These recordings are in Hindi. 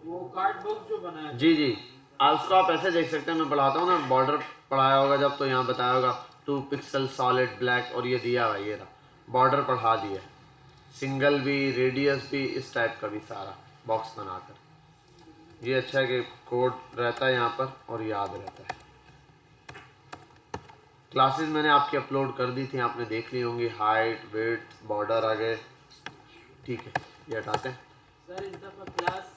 वो कार्ड बॉक्स जो बनाया जी जी, उसको आप ऐसे देख सकते हैं, मैं पढ़ाता हूँ ना, बॉर्डर पढ़ाया होगा जब तो यहाँ बताया होगा 2 पिक्सल सॉलिड ब्लैक, और ये दिया हुआ ये रहा बॉर्डर पढ़ा दिया, सिंगल भी रेडियस भी इस टाइप का भी सारा बॉक्स बनाकर। ये अच्छा है कि कोड रहता है यहाँ पर और याद रहता है। क्लासेस मैंने आपकी अपलोड कर दी थी, आपने देख ली होंगी, हाइट विड्थ बॉर्डर आ गए। ठीक है, ये हटाते हैं। सर इस दफा क्लास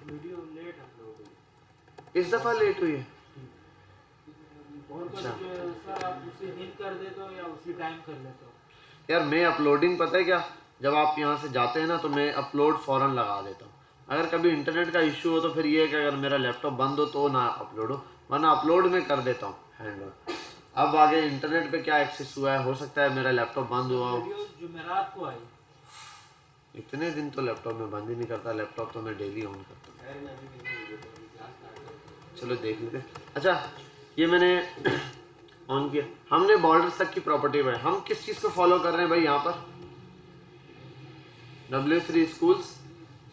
वीडियो लेट अपलोड हुई। इस दफ़ा लेट हुई है? और अच्छा। सर आप उसी दिन कर देते हो या उसी टाइम कर लेते हो? यार मैं अपलोडिंग पता है क्या, जब आप यहाँ से जाते हैं ना तो मैं अपलोड फ़ौरन लगा देता हूँ। अगर कभी इंटरनेट का इशू हो तो फिर ये है कि अगर मेरा लैपटॉप बंद हो तो ना अपलोड हो, वरना अपलोड में कर देता हूँ हैंड ओवर। अब आगे इंटरनेट पे क्या एक्सेस हुआ है, हो सकता है मेरा लैपटॉप बंद हुआ हो। वीडियो जुमेरात को आई। इतने दिन तो लैपटॉप में बंद ही नहीं करता, लैपटॉप तो मैं डेली ऑन करता हूँ। चलो देख लेते हैं। अच्छा, ये मैंने ऑन किया, हमने बॉर्डर्स तक की प्रॉपर्टी बनाई। हम किस चीज़ को फॉलो कर रहे हैं भाई यहाँ पर? W3 स्कूल्स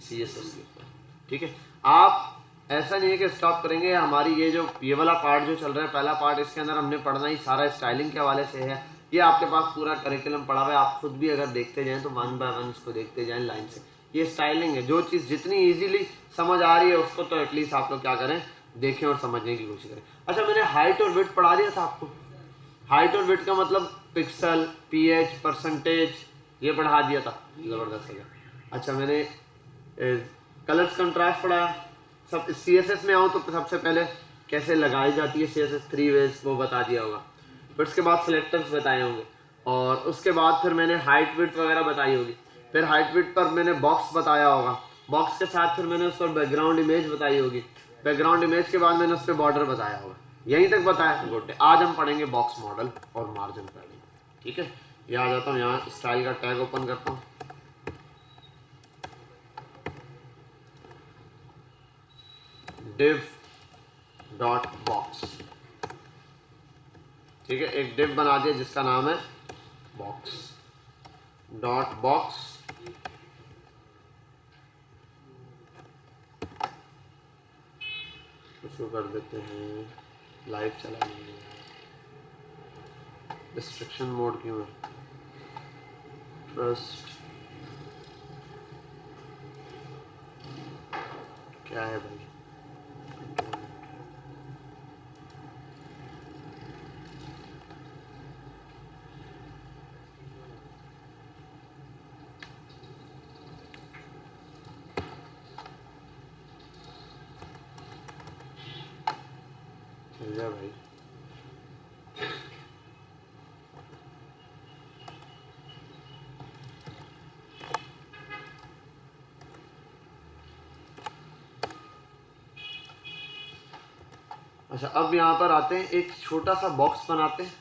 CSS के ऊपर। ठीक है, आप ऐसा नहीं है कि स्टॉप करेंगे। हमारी ये वाला पार्ट जो चल रहा है, पहला पार्ट, इसके अंदर हमने पढ़ना ही सारा स्टाइलिंग के हवाले से है। ये आपके पास पूरा करिकुलम पड़ा हुआ है, आप खुद भी अगर देखते जाएं तो 1 बाय 1 इसको देखते जाएं लाइन से। ये स्टाइलिंग है, जो चीज़ जितनी ईजिली समझ आ रही है उसको तो एटलीस्ट आप लोग क्या करें, देखें और समझने की कोशिश करें। अच्छा, मैंने हाइट और विड्थ पढ़ा दिया था आपको। हाइट और विड्थ का मतलब पिक्सल, pH, परसेंटेज, ये पढ़ा दिया था, ज़बरदस्त है। अच्छा, मैंने कलर्स कंट्रास्ट पढ़ाया। सब CSS में आऊँ तो सबसे पहले कैसे लगाई जाती है CSS 3 वेज, वो बता दिया होगा। फिर उसके बाद सिलेक्टर्स बताए होंगे, और उसके बाद फिर मैंने हाइट विड्थ वगैरह बताई होगी। फिर हाइट विड्थ पर मैंने बॉक्स बताया होगा, बॉक्स के साथ फिर मैंने उस पर बैकग्राउंड इमेज बताई होगी, बैकग्राउंड इमेज के बाद मैंने उस पर बॉर्डर बताया होगा। यहीं तक बताया गुड। आज हम पढ़ेंगे बॉक्स मॉडल और मार्जिन पैडिंग। ठीक है, ये आ जाता हूँ, यहाँ स्टाइल का टैग ओपन करता हूँ। div dot box. ठीक है, एक div बना दिया जिसका नाम है बॉक्स डॉट बॉक्स। उसको कर देते हैं लाइव चला लेंगे। डिस्ट्रक्शन मोड क्यों है? ट्रस्ट क्या है भाई? चल जा भाई। अच्छा, अब यहाँ पर आते हैं, एक छोटा सा बॉक्स बनाते हैं।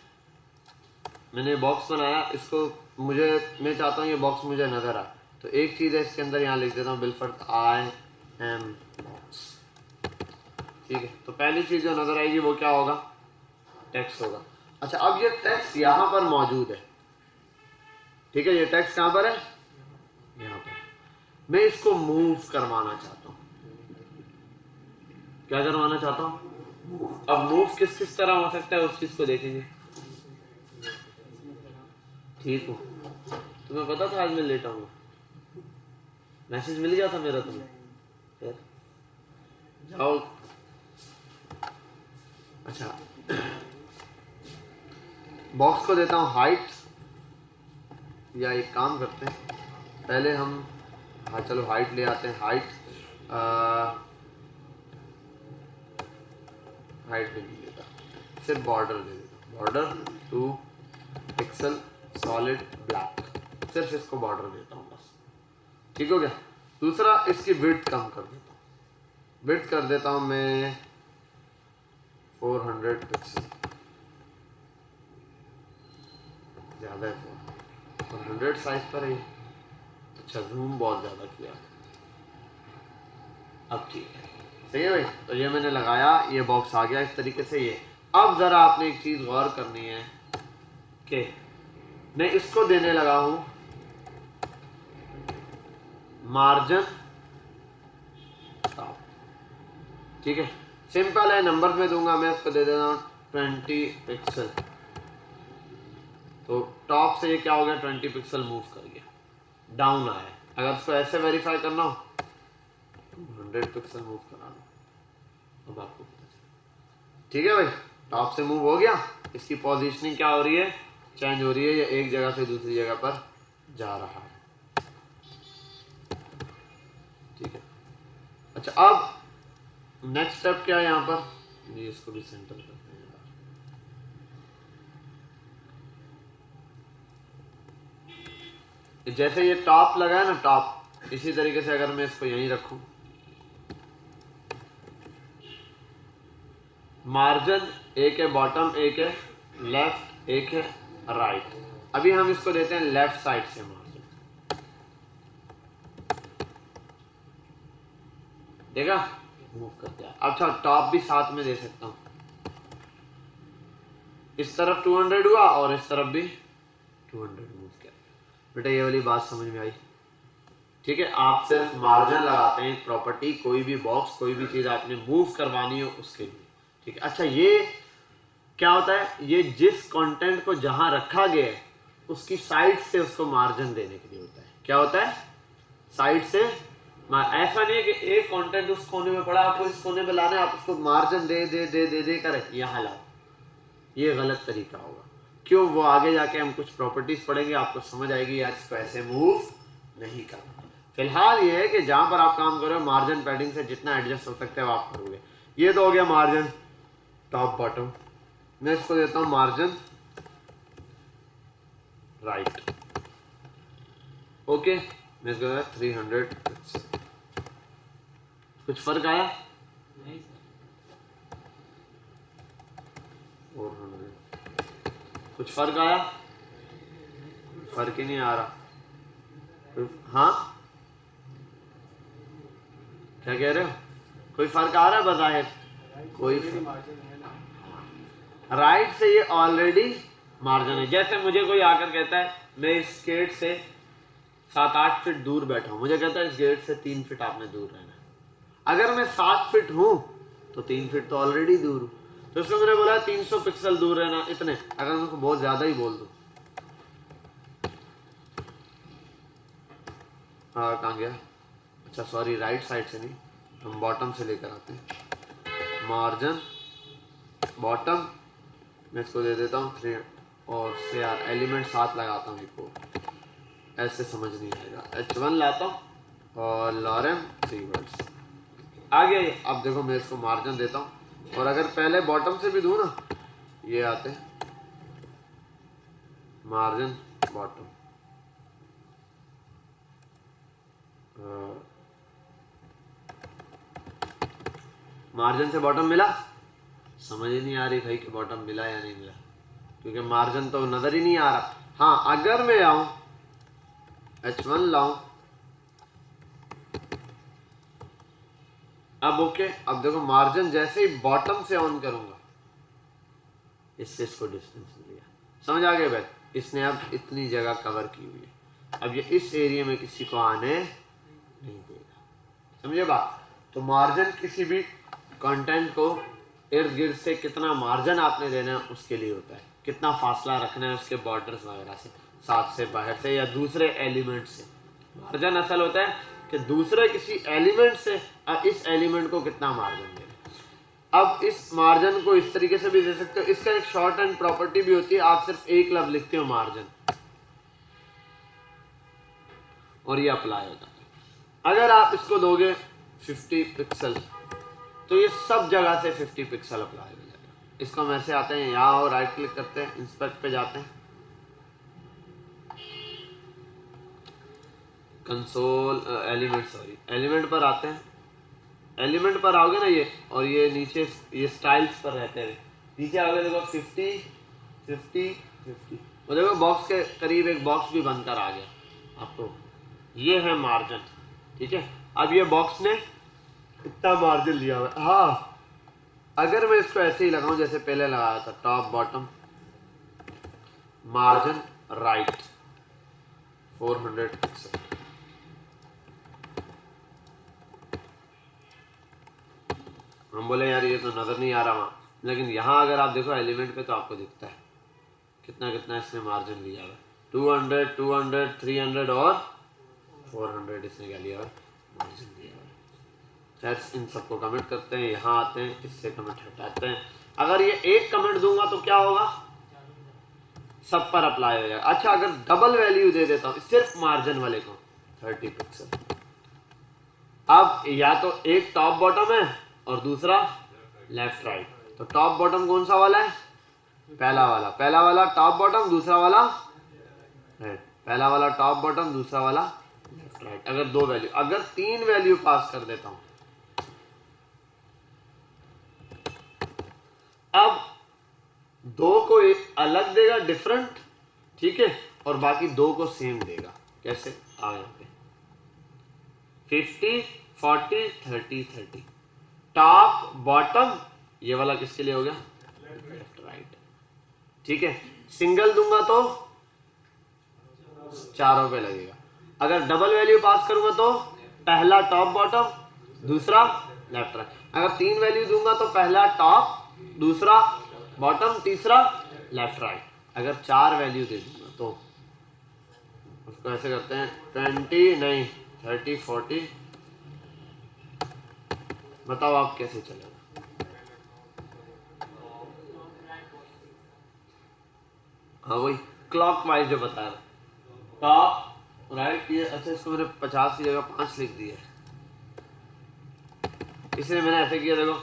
मैंने बॉक्स बनाया, इसको मैं चाहता हूँ ये बॉक्स मुझे नजर आए, तो एक चीज़ है इसके अंदर, यहाँ लिख देता हूँ बिलफर्ट IM बॉक्स। ठीक है, तो पहली चीज़ जो नजर आएगी वो क्या होगा? टेक्स्ट होगा। अच्छा, अब ये टेक्स्ट यहाँ पर मौजूद है। ठीक है, ये टेक्स्ट कहाँ पर है? यहाँ पर। मैं इसको मूव करवाना चाहता हूँ। क्या करवाना चाहता हूँ? अब मूव किस किस तरह हो सकता है उस चीज को देखेंगे। ठीक हो, तुम्हें पता था आज मैं लेट आऊंगा? मैसेज मिल गया था मेरा तुम्हें? फिर जाओ। अच्छा, बॉक्स को देता हूँ हाइट, या एक काम करते हैं, पहले हम, हाँ चलो हाइट ले आते हैं। हाइट नहीं देता, सिर्फ बॉर्डर दे देता। बॉर्डर 2 पिक्सल सॉलिड ब्लैक, सिर्फ इसको बॉर्डर देता हूँ बस। ठीक हो गया। दूसरा, इसकी विड्थ कम कर देता हूँ। विड्थ कर देता हूँ मैं 400 पिक्सल, ज़्यादा है 400 साइज पर है। अच्छा, जूम बहुत ज़्यादा किया, अब ठीक है, सही है भाई। तो ये मैंने लगाया, ये बॉक्स आ गया इस तरीके से। ये अब ज़रा आपने एक चीज़ गौर करनी है कि मैं इसको देने लगा हूँ मार्जिन ठीक है, सिंपल है, नंबर में दूंगा मैं, इसको दे देता हूँ 20 पिक्सल। तो टॉप से ये क्या हो गया, 20 पिक्सल मूव कर गया, डाउन आया। अगर इसको ऐसे वेरीफाई करना हो 100 पिक्सल मूव करा लो, अब आपको पता चला। ठीक है भाई, टॉप से मूव हो गया, इसकी पोजीशनिंग क्या हो रही है, चेंज हो रही है, या एक जगह से दूसरी जगह पर जा रहा है। ठीक है, अच्छा अब नेक्स्ट स्टेप क्या है यहाँ पर, ये इसको भी सेंटर करते हैं। जैसे ये टॉप लगा है ना, टॉप, इसी तरीके से अगर मैं इसको यहीं रखूं, मार्जिन एक है बॉटम, एक है लेफ्ट, एक है राइट। अभी हम इसको देते हैं लेफ्ट साइड से मार्जिन, देखा मूव कर दिया। अच्छा टॉप भी साथ में दे सकता हूं, इस तरफ 200 हुआ और इस तरफ भी 200 मूव किया। बेटा ये वाली बात समझ में आई? ठीक है, आप सिर्फ मार्जिन लगाते हैं प्रॉपर्टी, कोई भी बॉक्स, कोई भी चीज आपने मूव करवानी हो उसके लिए। ठीक है, अच्छा ये क्या होता है, ये जिस कंटेंट को जहां रखा गया है उसकी साइड से उसको मार्जिन देने के लिए होता है। क्या होता है, साइड से। ऐसा नहीं है कि एक कंटेंट उस कोने में पड़ा, आपको इस कोने में लाना है, आप उसको मार्जिन दे दे दे दे दे कर यहाँ लाओ, ये गलत तरीका होगा। क्यों, वो आगे जाके हम कुछ प्रॉपर्टीज पढ़ेंगे, आपको समझ आएगी यार इसको ऐसे मूव नहीं करना। फिलहाल ये है कि जहां पर आप काम कर रहे हो मार्जिन पैडिंग से जितना एडजस्ट हो सकता है वो आप करोगे। ये तो हो गया मार्जिन टॉप बॉटम, मैं इसको देता हूं मार्जिन राइट। ओके, मैं इसको देता 300। कुछ फर्क आया? नहीं सर। 400 कुछ फर्क आया? फर्क ही नहीं आ रहा। हाँ क्या कह रहे हो, कोई फर्क आ रहा है बज़ाहिर? कोई राइट से ये ऑलरेडी मार्जिन है। जैसे मुझे कोई आकर कहता है मैं इस गेट से 7-8 फीट दूर बैठा हूं, मुझे कहता है इस गेट से 3 फीट आपने दूर रहना है। अगर मैं 7 फीट हूं तो 3 फीट तो ऑलरेडी दूर हूं, तो इसको मैंने बोला 300 पिक्सल दूर रहना, इतने। अगर मैं उसको बहुत ज्यादा ही बोल दूं, हाँ कहाँ गया, अच्छा सॉरी, राइट साइड से नहीं, हम बॉटम से लेकर आते हैं। मार्जिन बॉटम, मैं इसको दे देता हूँ 3, और से यार एलिमेंट साथ लगाता हूँ, इसको ऐसे समझ नहीं आएगा। H1 लाता हूँ और लॉरेम 3 वर्ड्स आगे। अब देखो मैं इसको मार्जिन देता हूँ, और अगर पहले बॉटम से भी दूँ ना, ये आते हैं मार्जिन बॉटम, मार्जिन से बॉटम मिला, समझ ही नहीं आ रही भाई कि बॉटम मिला या नहीं मिला, क्योंकि मार्जिन तो नजर ही नहीं आ रहा। हाँ अगर मैं आऊं H1 लाऊं, अब ओके, अब देखो मार्जिन जैसे ही बॉटम से ऑन करूंगा, इससे इसको डिस्टेंस मिल गया। समझ आ गया भाई, इसने अब इतनी जगह कवर की हुई है, अब ये इस एरिया में किसी को आने नहीं देगा। समझे बात? तो मार्जिन किसी भी कंटेंट को इर्द गिर्द से कितना मार्जिन आपने देना है उसके लिए होता है, कितना फासला रखना है उसके बॉर्डर्स वगैरह से, साथ से, बाहर से, या दूसरे एलिमेंट से। मार्जिन असल होता है कि दूसरे किसी एलिमेंट से इस एलिमेंट को कितना मार्जिन देना। अब इस मार्जिन को इस तरीके से भी दे सकते हो, इसका एक शॉर्ट एंड प्रॉपर्टी भी होती है, आप सिर्फ एक लफ्ज लिखते हो मार्जिन और ये अप्लाई होता है। अगर आप इसको दोगे 50 पिक्सल तो ये सब जगह से 50 पिक्सल अप्लाई हो जाएगा। इसको हम ऐसे आते हैं यहाँ और राइट क्लिक करते हैं, इंस्पेक्ट पे जाते हैं, कंसोल एलिमेंट, सॉरी एलिमेंट पर आते हैं। एलिमेंट पर आओगे ना ये, और ये नीचे ये स्टाइल्स पर रहते हैं, नीचे आओगे देखो 50 50 50, और देखो बॉक्स के करीब एक बॉक्स भी बनकर आ गया आपको, ये है मार्जिन। ठीक है, अब ये बॉक्स ने इतना मार्जिन लिया हुआ है। हाँ अगर मैं इसको ऐसे ही लगाऊं जैसे पहले लगाया था, top bottom margin right 400 pixel, हम बोले यार ये तो नज़र नहीं आ रहा वहाँ, लेकिन यहाँ अगर आप देखो एलिमेंट पे तो आपको दिखता है कितना कितना इसने मार्जिन लिया हुआ है। 200, 200, 300 और 400 इसने क्या लिया हुआ है, मार्जिन लिया हुआ है। खैर इन सबको कमेंट करते हैं, यहाँ आते हैं, इससे कमेंट हटाते हैं। अगर ये एक कमेंट दूंगा तो क्या होगा, सब पर अप्लाई हो जाएगा। अच्छा अगर डबल वैल्यू दे देता हूँ सिर्फ मार्जिन वाले को 30 पिक्सल, अब या तो एक टॉप बॉटम है और दूसरा लेफ्ट राइट, तो टॉप बॉटम कौन सा वाला है, पहला वाला टॉप बॉटम, दूसरा वाला राइट, पहला वाला टॉप बॉटम, दूसरा वाला लेफ्ट राइट। अगर दो वैल्यू, अगर 3 वैल्यू पास कर देता हूं, अब 2 को अलग देगा डिफरेंट, ठीक है, और बाकी 2 को सेम देगा। कैसे, आ यहाँ पे 50, 40, 30, 30, टॉप बॉटम, ये वाला किसके लिए हो गया, लेफ्ट राइट, ठीक है। सिंगल दूंगा तो चारों पे लगेगा। अगर डबल वैल्यू पास करूंगा तो पहला टॉप बॉटम, दूसरा लेफ्ट राइट। अगर 3 वैल्यू दूंगा तो पहला टॉप, दूसरा बॉटम, तीसरा लेफ्ट राइट। अगर 4 वैल्यू दे दूंगा तो उसको ऐसे करते हैं 20 नहीं 30, 40, बताओ आप कैसे चलेगा। हाँ वही क्लॉक वाइज जो बता रहा, टॉप राइट ये, अच्छा इसको मैंने 50 की जगह 5 लिख दिया, इसलिए मैंने ऐसे किया, देखो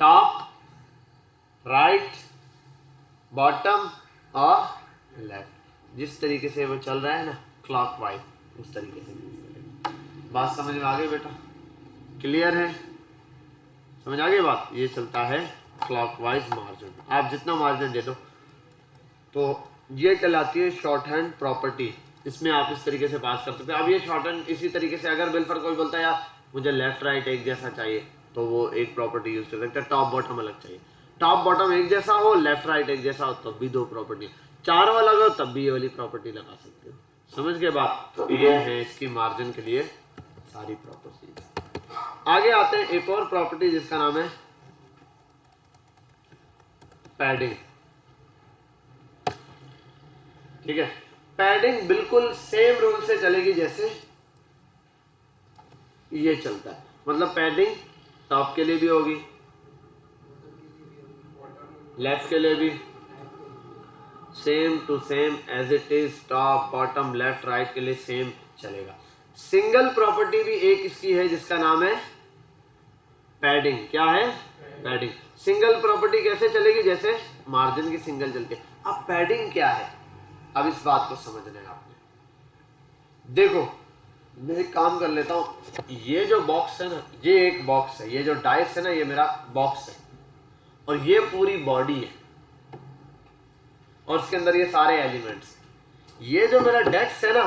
टॉप राइट बॉटम और लेफ्ट, जिस तरीके से वो चल रहा है ना क्लॉक वाइज, उस तरीके से। बात समझ में आ गई बेटा, क्लियर है, समझ आ गई बात। ये चलता है क्लॉक वाइज मार्जिन, आप जितना मार्जिन दे दो, तो ये कहलाती है शॉर्ट हैंड प्रॉपर्टी। इसमें आप इस तरीके से पास कर सकते हैं। अब ये शॉर्ट हैंड इसी तरीके से, अगर बिल्फर कोई बोलता है यार मुझे लेफ्ट राइट एक जैसा चाहिए, तो वो एक प्रॉपर्टी यूज कर सकते हैं। टॉप बॉटम अलग चाहिए, टॉप बॉटम एक जैसा हो, लेफ्ट राइट एक जैसा हो, तब भी 2 प्रॉपर्टी, 4 वाला हो तब भी ये वाली प्रॉपर्टी लगा सकते हो। समझ के बाद, तो ये है इसकी मार्जिन के लिए सारी प्रॉपर्टीज। आगे आते हैं एक और प्रॉपर्टी जिसका नाम है पैडिंग, ठीक है। पैडिंग बिल्कुल सेम रूल से चलेगी जैसे ये चलता है, मतलब पैडिंग टॉप के लिए भी होगी, लेफ्ट के लिए भी same to same as it is, top bottom left right के लिए सेम चलेगा। सिंगल प्रॉपर्टी भी एक इसकी है जिसका नाम है पैडिंग। क्या है, पैडिंग। सिंगल प्रॉपर्टी कैसे चलेगी, जैसे मार्जिन की सिंगल चलती है। अब पैडिंग क्या है, अब इस बात को समझना है आपने। देखो मैं एक काम कर लेता हूं, ये जो बॉक्स है ना, ये एक बॉक्स है, ये जो डाइस है ना, ये मेरा बॉक्स है, और ये पूरी बॉडी है, और इसके अंदर ये सारे एलिमेंट्स। ये जो मेरा डेस्क है ना,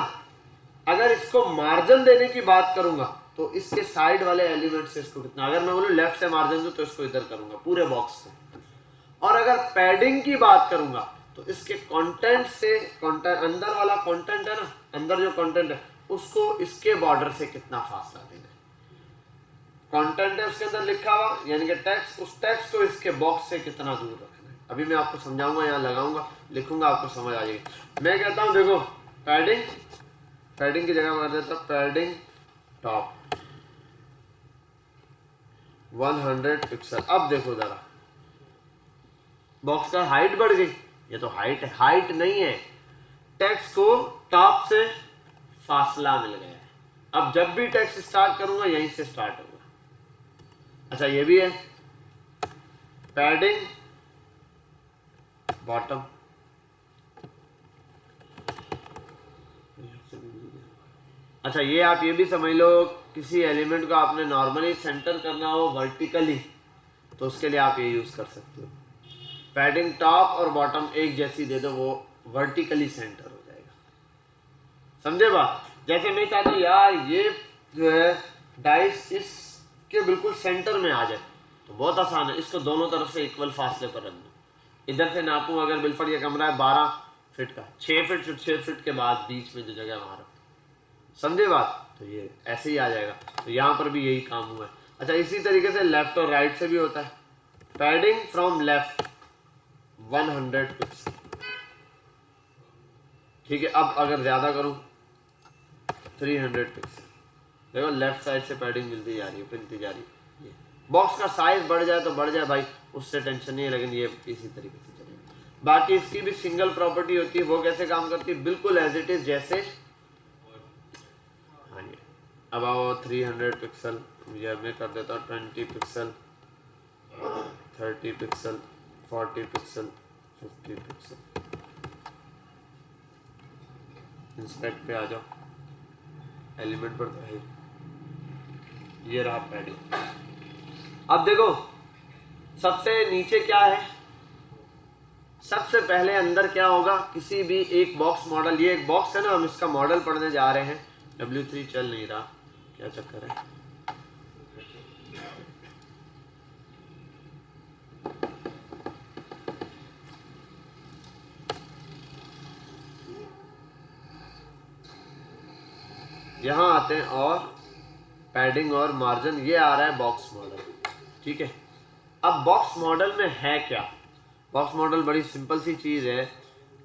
अगर इसको मार्जिन देने की बात करूंगा तो इसके साइड वाले एलिमेंट से इसको कितना, अगर मैं बोलूं लेफ्ट से मार्जिन दूं तो इसको इधर करूंगा पूरे बॉक्स को। और अगर पैडिंग की बात करूंगा तो इसके कंटेंट से, अंदर वाला कंटेंट है ना, अंदर जो कंटेंट है उसको इसके बॉर्डर से कितना फासला देना है। कंटेंट है उसके अंदर लिखा हुआ, यानी कि टेक्स्ट, उस टेक्स्ट को इसके बॉक्स से कितना दूर रखना है। अभी मैं आपको समझाऊंगा, यहाँ लगाऊंगा, लिखूंगा, आपको समझ आ जाएगी। मैं कहता हूं देखो पैडिंग, पैडिंग की जगह मैं देता हूं पैडिंग टॉप 100 पिक्सल। अब देखो जरा, बॉक्स का हाइट बढ़ गई, ये तो हाइट है, हाइट नहीं है, टेक्स्ट को टॉप से फासला मिल गया है। अब जब भी टेक्स्ट स्टार्ट करूंगा यहीं से स्टार्ट होगा। अच्छा ये भी है पैडिंग बॉटम, अच्छा ये आप ये भी समझ लो, किसी एलिमेंट को आपने नॉर्मली सेंटर करना हो वर्टिकली, तो उसके लिए आप ये यूज कर सकते हो। पैडिंग टॉप और बॉटम एक जैसी दे दो, वो वर्टिकली सेंटर हो जाएगा। समझे बात। जैसे मैं चाहता हूँ यार ये जो है डाइस इसके बिल्कुल सेंटर में आ जाए, तो बहुत आसान है, इसको दोनों तरफ से इक्वल फासले पर रख दो। इधर से नापूं, अगर बिल्कुल ये कमरा है 12 फीट का, 6 फीट 6 फीट के बाद बीच में जो जगह वहां रखो। समझे बात, तो ये ऐसे ही आ जाएगा। तो यहाँ पर भी यही काम हुआ है। अच्छा, इसी तरीके से लेफ्ट और राइट से भी होता है। पैडिंग फ्रॉम लेफ्ट 100 पिक्सल, ठीक है। अब अगर ज्यादा करूं 300 पिक्सल, देखो लेफ्ट साइड से पैडिंग मिलती जा रही है, मिलती जा रही है। ये बॉक्स का साइज बढ़ जाए तो बढ़ जाए भाई, उससे टेंशन नहीं है, लेकिन ये इसी तरीके से चलेगा। बाकी इसकी भी सिंगल प्रॉपर्टी होती है, वो कैसे काम करती है, बिल्कुल एज इट इज जैसे। हाँ जी, अब आओ 300 पिक्सल, ये मैं कर देता हूँ 20 pixel, 30 pixel, 40 pixel, 50 pixel. Inspect पे आ जाओ, एलिमेंट पर तो है, ये रहा पैडिंग। अब देखो सबसे नीचे क्या है, सबसे पहले अंदर क्या होगा, किसी भी एक बॉक्स मॉडल, ये एक बॉक्स है ना, हम इसका मॉडल पढ़ने जा रहे हैं। W3 चल नहीं रहा, क्या चक्कर है। यहां आते हैं और पैडिंग और मार्जिन, ये आ रहा है बॉक्स मॉडल, ठीक है। अब बॉक्स मॉडल में है क्या, बॉक्स मॉडल बड़ी सिंपल सी चीज है।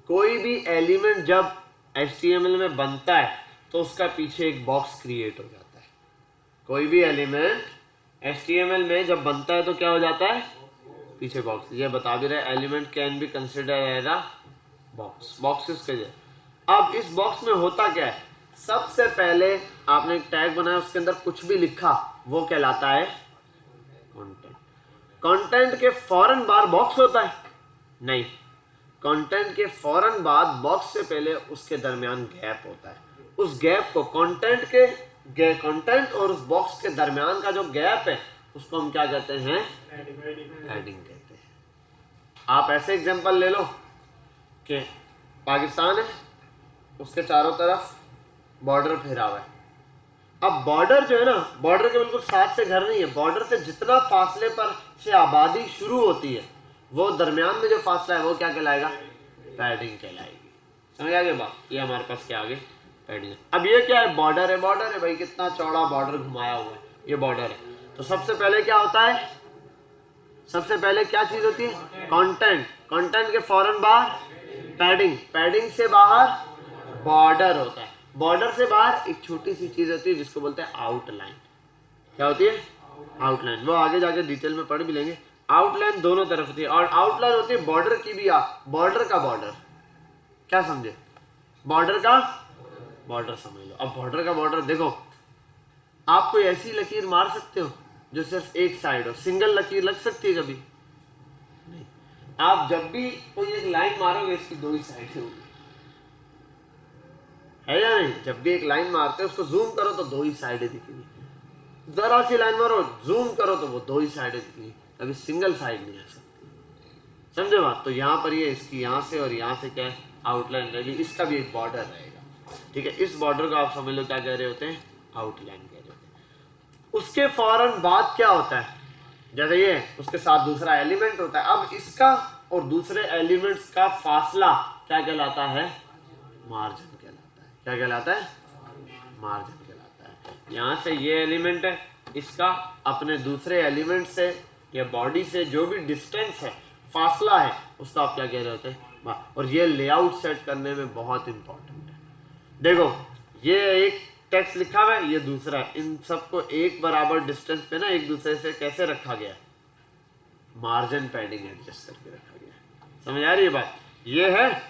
कोई भी एलिमेंट जब HTML में बनता है तो उसका पीछे एक बॉक्स क्रिएट हो जाता है। कोई भी एलिमेंट HTML में जब बनता है तो क्या हो जाता है, पीछे बॉक्स। ये बता भी रहे, element can be consider as a box, boxes के लिए। अब इस बॉक्स में होता क्या है, सबसे पहले आपने एक टैग बनाया, उसके अंदर कुछ भी लिखा, वो कहलाता है कंटेंट। कंटेंट के फौरन बाद बॉक्स होता है, नहीं, कंटेंट के फौरन बाद बॉक्स से पहले उसके दरमियान गैप होता है। उस गैप को कंटेंट और उस बॉक्स के दरमियान का जो गैप है उसको हम क्या कहते हैं, पैडिंग कहते हैं। आप ऐसे एग्जांपल ले लो कि पाकिस्तान है, उसके चारों तरफ बॉर्डर फेरा हुआ है। अब बॉर्डर जो है ना, बॉर्डर के बिल्कुल साथ से घर नहीं है, बॉर्डर से जितना फासले पर से आबादी शुरू होती है, वो दरमियान में जो फासला है वो क्या कहलाएगा, पैडिंग कहलाएगी। समझ आ गई बात, ये हमारे पास क्या आगे पैडिंग है। अब ये क्या है, बॉर्डर है, बॉर्डर है भाई, कितना चौड़ा बॉर्डर घुमाया हुआ है, ये बॉर्डर है। तो सबसे पहले क्या होता है, सबसे पहले क्या चीज होती है, कंटेंट, कंटेंट के फौरन बाहर पैडिंग, पैडिंग से बाहर बॉर्डर होता है, बॉर्डर से बाहर एक छोटी सी चीज होती है जिसको बोलते हैं आउटलाइन। क्या होती है, आउटलाइन, वो आगे जाके डिटेल में पढ़ भी लेंगे। आउटलाइन दोनों तरफ होती है, और आउटलाइन होती है बॉर्डर की भी, बॉर्डर का बॉर्डर, क्या समझे, बॉर्डर का बॉर्डर समझ लो। अब बॉर्डर का बॉर्डर देखो, आप कोई ऐसी लकीर मार सकते हो जो सिर्फ एक साइड हो, सिंगल लकीर लग सकती है कभी नहीं। आप जब भी कोई एक लाइन मारोगे इसकी दो ही साइड होगी, है या नहीं। जब भी एक लाइन मारते हो उसको जूम करो तो दो ही साइडें दिखेगी, जरा सी लाइन मारो जूम करो तो वो दो ही साइडें दिखेगी, कभी सिंगल साइड नहीं आ सकती, समझे बात। तो यहाँ पर ये इसकी यहाँ से और यहाँ से क्या है, आउटलाइन रहेगी, इसका भी एक बॉर्डर रहेगा, ठीक है। इस बॉर्डर को आप समझ लो क्या कह रहे होते हैं, आउटलाइन कह रहे होते हैं। उसके फौरन बाद क्या होता है, जैसे ये उसके साथ दूसरा एलिमेंट होता है, अब इसका और दूसरे एलिमेंट्स का फासला क्या कहलाता है, मार्जिन कहलाता है। क्या कहलाता है, मार्जिन कहलाता है। यहाँ से ये एलिमेंट है, इसका अपने दूसरे एलिमेंट से या बॉडी से जो भी डिस्टेंस है, फासला है, उसको आप क्या कह रहे होते हैं। और ये लेआउट सेट करने में बहुत इंपॉर्टेंट है। देखो ये एक टेक्स्ट लिखा हुआ है, ये दूसरा है, इन सबको एक बराबर डिस्टेंस पे ना एक दूसरे से कैसे रखा गया है, मार्जिन पैडिंग एडजस्ट करके रखा गया है। समझ आ रही है बात, ये है,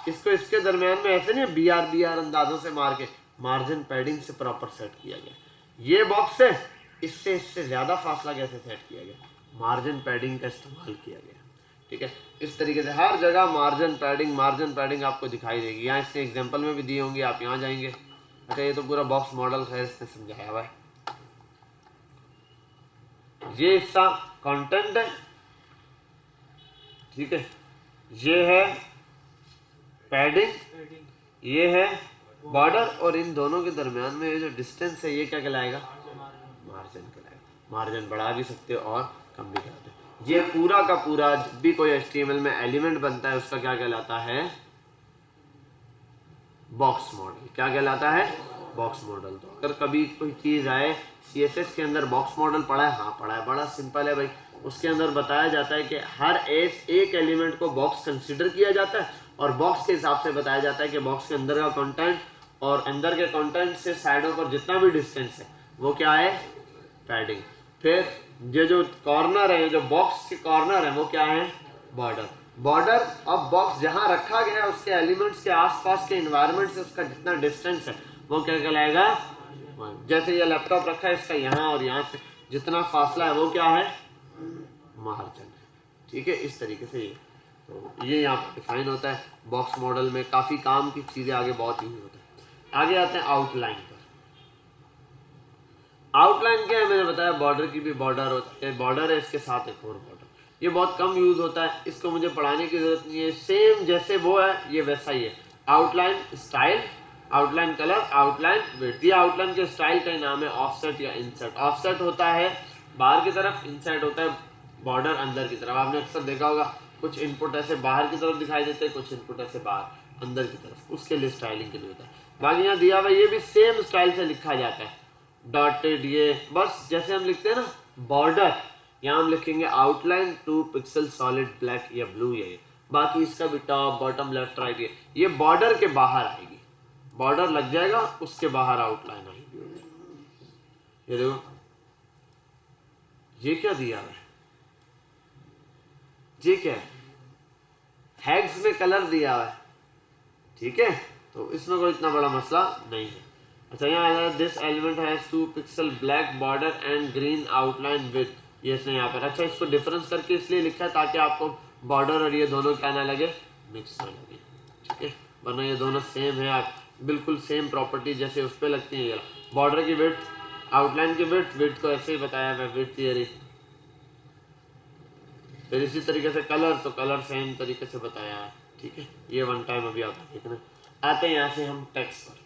इसको इसके दरमियान में ऐसे नहीं बीआर अंदाजों से मार के, मार्जिन पैडिंग से प्रॉपर सेट किया गया। ये बॉक्स है, इससे ज्यादा फासला कैसे सेट किया गया, मार्जिन पैडिंग का इस्तेमाल किया गया, ठीक है। इस तरीके से हर जगह मार्जिन पैडिंग आपको दिखाई देगी। यहाँ इसने एग्जांपल में भी दी होंगी, आप यहाँ जाएंगे। अच्छा ये तो पूरा बॉक्स मॉडल है, इसने समझाया हुआ है। ये हिस्सा कंटेंट है, ठीक है, ये है पैडिंग, ये है बॉर्डर, और इन दोनों के दरमियान में ये जो डिस्टेंस है ये क्या कहलाएगा, मार्जिन कहलाएगा। मार्जिन बढ़ा भी सकते हो और कम भी कर सकते हो। ये पूरा का पूरा जब भी कोई HTML में एलिमेंट बनता है उसका क्या कहलाता है, बॉक्स मॉडल। क्या कहलाता है, बॉक्स मॉडल। तो अगर कभी कोई चीज़ आए CSS के अंदर बॉक्स मॉडल पढ़ा है, हाँ पढ़ा है, बड़ा सिंपल है भाई। उसके अंदर बताया जाता है कि हर एक एलिमेंट को बॉक्स कंसिडर किया जाता है और बॉक्स के हिसाब से बताया जाता है कि बॉक्स के अंदर का कंटेंट और अंदर के कंटेंट से साइडों पर जितना भी डिस्टेंस है वो क्या है, पैडिंग। फिर ये जो कॉर्नर है, जो बॉक्स के कॉर्नर है वो क्या है, बॉर्डर। बॉर्डर अब बॉक्स जहां रखा गया है उसके एलिमेंट्स के आसपास के एनवायरनमेंट से उसका जितना डिस्टेंस है वो क्या कहलाएगा, जैसे ये लैपटॉप रखा है इसका यहाँ और यहाँ से जितना फासला है वो क्या है, मार्जिन है। ठीक है, इस तरीके से ये तो ये यहाँ पर डिफाइन होता है। बॉक्स मॉडल में काफ़ी काम की चीज़ें आगे बहुत यूज होता है। आगे आते हैं आउटलाइन पर। आउटलाइन क्या है, मैंने बताया बॉर्डर की भी बॉर्डर होता है, बॉर्डर है इसके साथ एक और बॉर्डर। ये बहुत कम यूज होता है, इसको मुझे पढ़ाने की जरूरत नहीं है, सेम जैसे वो है ये वैसा ही है। Outline style, outline colour, outline width. ये आउटलाइन के स्टाइल का नाम है ऑफसेट या इंसर्ट। ऑफसेट होता है बाहर की तरफ, इंसर्ट होता है बॉर्डर अंदर की तरफ। आपने अक्सर देखा होगा कुछ इनपुट ऐसे बाहर की तरफ दिखाई देते हैं, कुछ इनपुट ऐसे बाहर अंदर की तरफ, उसके लिए स्टाइलिंग के लिए होता है। बाकी यहाँ दिया हुआ ये भी सेम स्टाइल से लिखा जाता है, डॉटेड, ये बस जैसे हम लिखते हैं ना बॉर्डर, यहाँ हम लिखेंगे आउटलाइन 2 पिक्सल सॉलिड ब्लैक या ब्लू ये। बाकी इसका भी टॉप बॉटम लेफ्ट राइट ये बॉर्डर के बाहर आएगी, बॉर्डर लग जाएगा उसके बाहर आउटलाइन आएगी। ये देखो ये क्या दिया है, ये क्या है, हैग्स में कलर दिया हुआ है। ठीक है, तो इसमें कोई इतना बड़ा मसला नहीं है। अच्छा यहाँ this element has 2 pixel black border and green outline with, ये इसने यहाँ पर। अच्छा इसको डिफरेंस करके इसलिए लिखा है ताकि आपको बॉर्डर और ये दोनों क्या ना लगे, मिक्स ना लगे। ठीक है, वरना ये दोनों सेम है, आप बिल्कुल सेम प्रॉपर्टी जैसे उस पर लगती है। ये बॉर्डर की विड्थ, आउटलाइन की विड्थ को ऐसे ही बताया मैं, विड्थ थियरी। फिर इसी तरीके से कलर, तो कलर सेम तरीके से बताया है। ठीक है, ये वन टाइम अभी आता है। ठीक है ना, आते हैं यहाँ से हम टेक्स्ट पर।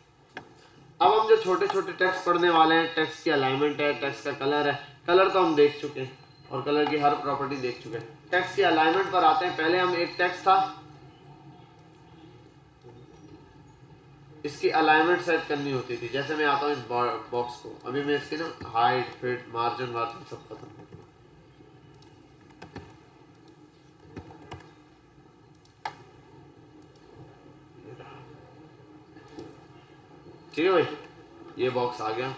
अब हम जो छोटे छोटे टेक्स्ट पढ़ने वाले हैं, टेक्स्ट की अलाइनमेंट है, टेक्स्ट का कलर है। कलर तो हम देख चुके हैं और कलर की हर प्रॉपर्टी देख चुके हैं। टेक्स्ट की अलाइनमेंट पर आते हैं। पहले हम एक टेक्स्ट था, इसकी अलाइनमेंट सेट करनी होती थी। जैसे मैं आता हूँ इस बॉक्स को, अभी मैं इसकी ना हाइट, फिट, मार्जिन सब खत्म कर दूँ। ठीक है भाई, ये बॉक्स आ गया।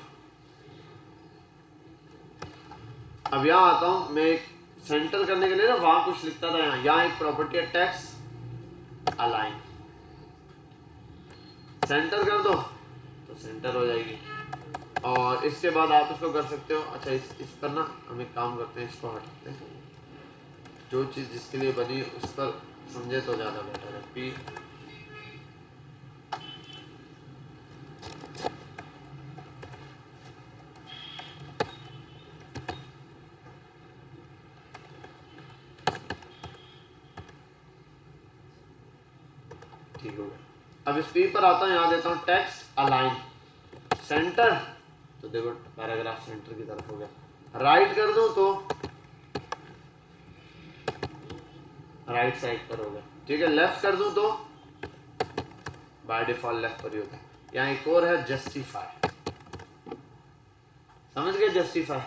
अब यहाँ आता हूँ मैं, एक सेंटर करने के लिए ना वहां कुछ लिखता था, यहाँ एक प्रॉपर्टी है टेक्स्ट अलाइन। सेंटर कर दो तो सेंटर हो जाएगी और इसके बाद आप इसको कर सकते हो। अच्छा इस पर ना हम एक काम करते हैं, इसको हटाते हैं, जो चीज़ जिसके लिए बनी उस पर समझे तो ज़्यादा बेटर है। पी ठीक हो गया। अब इस पी पर आता हूँ, यहाँ देता हूँ टेक्स्ट अलाइन सेंटर, तो देखो पैराग्राफ सेंटर की तरफ हो गया। राइट कर दूं तो राइट साइड पर हो गया। ठीक है, लेफ्ट कर दूं तो बाय डिफॉल्ट लेफ्ट पर ही होता है। यहाँ एक और है जस्टिफाई, समझ गए जस्टिफाई?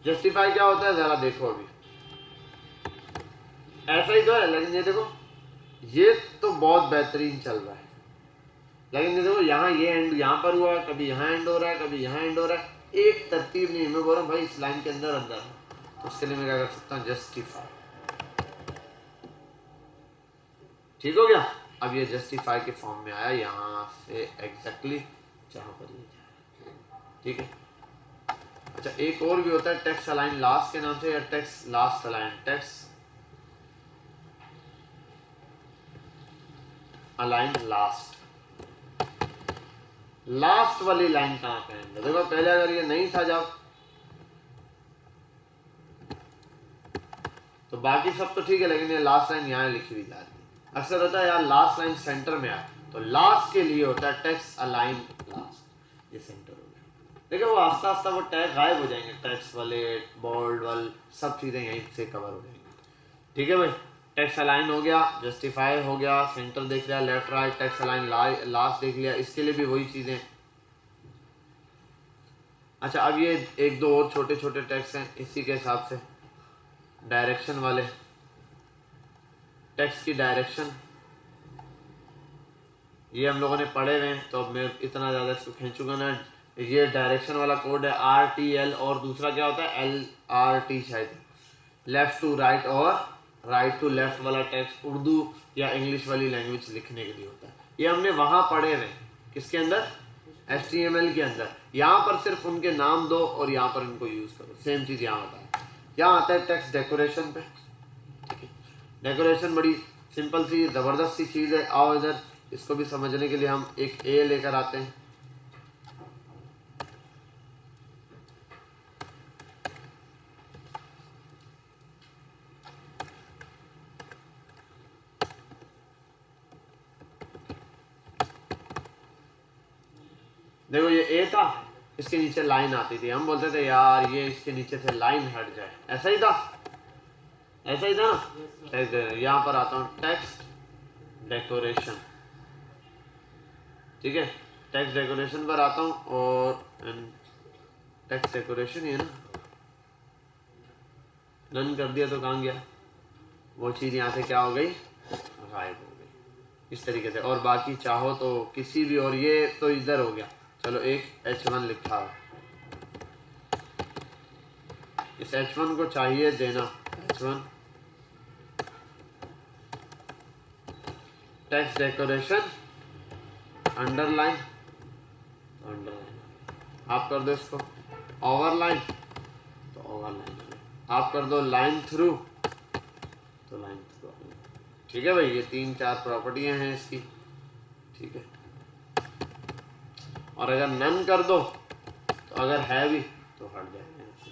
जस्टिफाई क्या होता है जरा देखो। अभी ऐसा ही तो है, लेकिन ये देखो ये तो बहुत बेहतरीन चल रहा है, लेकिन ये देखो यहाँ ये एंड यहाँ पर हुआ है, कभी यहाँ एंड हो रहा है, कभी यहाँ एंड हो रहा है, एक तरतीब नहीं। मैं बोल रहा हूँ भाई इस लाइन के अंदर अंदर है, तो उसके लिए मैं क्या कर सकता हूँ, जस्टिफाई। ठीक हो गया। अब ये जस्टिफाई के फॉर्म में आया, यहाँ से एग्जैक्टली जहाँ पर ये जाए। ठीक है। अच्छा एक और भी होता है टेक्स्ट अलाइन लास्ट के नाम से, या text last align, text align last. Last वाली लाइन कहाँ पे है? देखो पहले अगर ये नहीं था जब, तो बाकी सब तो ठीक है, लेकिन ये लास्ट लाइन यहाँ लिखी हुई जा रही है। अक्सर होता है यार लास्ट लाइन सेंटर में आए, तो लास्ट के लिए होता है टेक्स्ट अलाइन लास्ट, ये सेंटर हो गया। देखो वो आस्ता आस्ता वो टैग गायब हो जाएंगे, टेक्स्ट वाले, बोल्ड वाले सब चीजें यहीं से कवर हो जाएंगी। ठीक है भाई, टेक्स्ट अलाइन हो गया, जस्टिफाई हो गया, सेंटर देख लिया, left right, text align last देख लिया। इसके लिए भी वही चीजें। अच्छा, अब ये एक दो और छोटे छोटे टेक्स्ट हैं इसी के हिसाब से। डायरेक्शन वाले टेक्स्ट की डायरेक्शन ये हम लोगों ने पढ़े हुए हैं, तो अब मैं इतना ज़्यादा इसको खींचूंगा ना। ये डायरेक्शन वाला कोड है RTL, और दूसरा क्या होता है LRT, शायद लेफ़्ट टू राइट और राइट टू लेफ़्ट वाला टेक्स्ट उर्दू या इंग्लिश वाली लैंग्वेज लिखने के लिए होता है। ये हमने वहाँ पढ़े हुए हैं, किसके अंदर, HTML के अंदर। यहाँ पर सिर्फ उनके नाम दो और यहाँ पर इनको यूज़ करो, सेम चीज़ यहाँ होता है। यहाँ आता है टेक्स्ट डेकोरेशन पे, ठीक है। डेकोरेशन बड़ी सिंपल सी ज़बरदस्त सी चीज़ है। आओ इधर, इसको भी समझने के लिए हम एक ए लेकर आते हैं। देखो ये ए था, इसके नीचे लाइन आती थी, हम बोलते थे यार ये इसके नीचे से लाइन हट जाए, ऐसा ही था, ऐसा ही था ना। यहाँ पर आता हूँ टेक्स्ट डेकोरेशन, ठीक है। टेक्स्ट डेकोरेशन पर आता हूँ और टेक्स्ट डेकोरेशन ही है ना, रन कर दिया तो कहाँ गया वो चीज़, यहाँ से क्या हो गई, गायब हो गई इस तरीके से। और बाकी चाहो तो किसी भी, और ये तो इधर हो गया, चलो एक H1 लिखा है, इस H1 को चाहिए देना H1 टेक्स्ट डेकोरेशन अंडरलाइन, आप कर दो इसको ओवरलाइन, तो ओवरलाइन, आप कर दो लाइन थ्रू, तो लाइन थ्रू, ठीक है भाई। ये 3-4 प्रॉपर्टियां हैं इसकी, ठीक है। और अगर नन कर दो तो अगर है भी तो हट जाएगा इससे।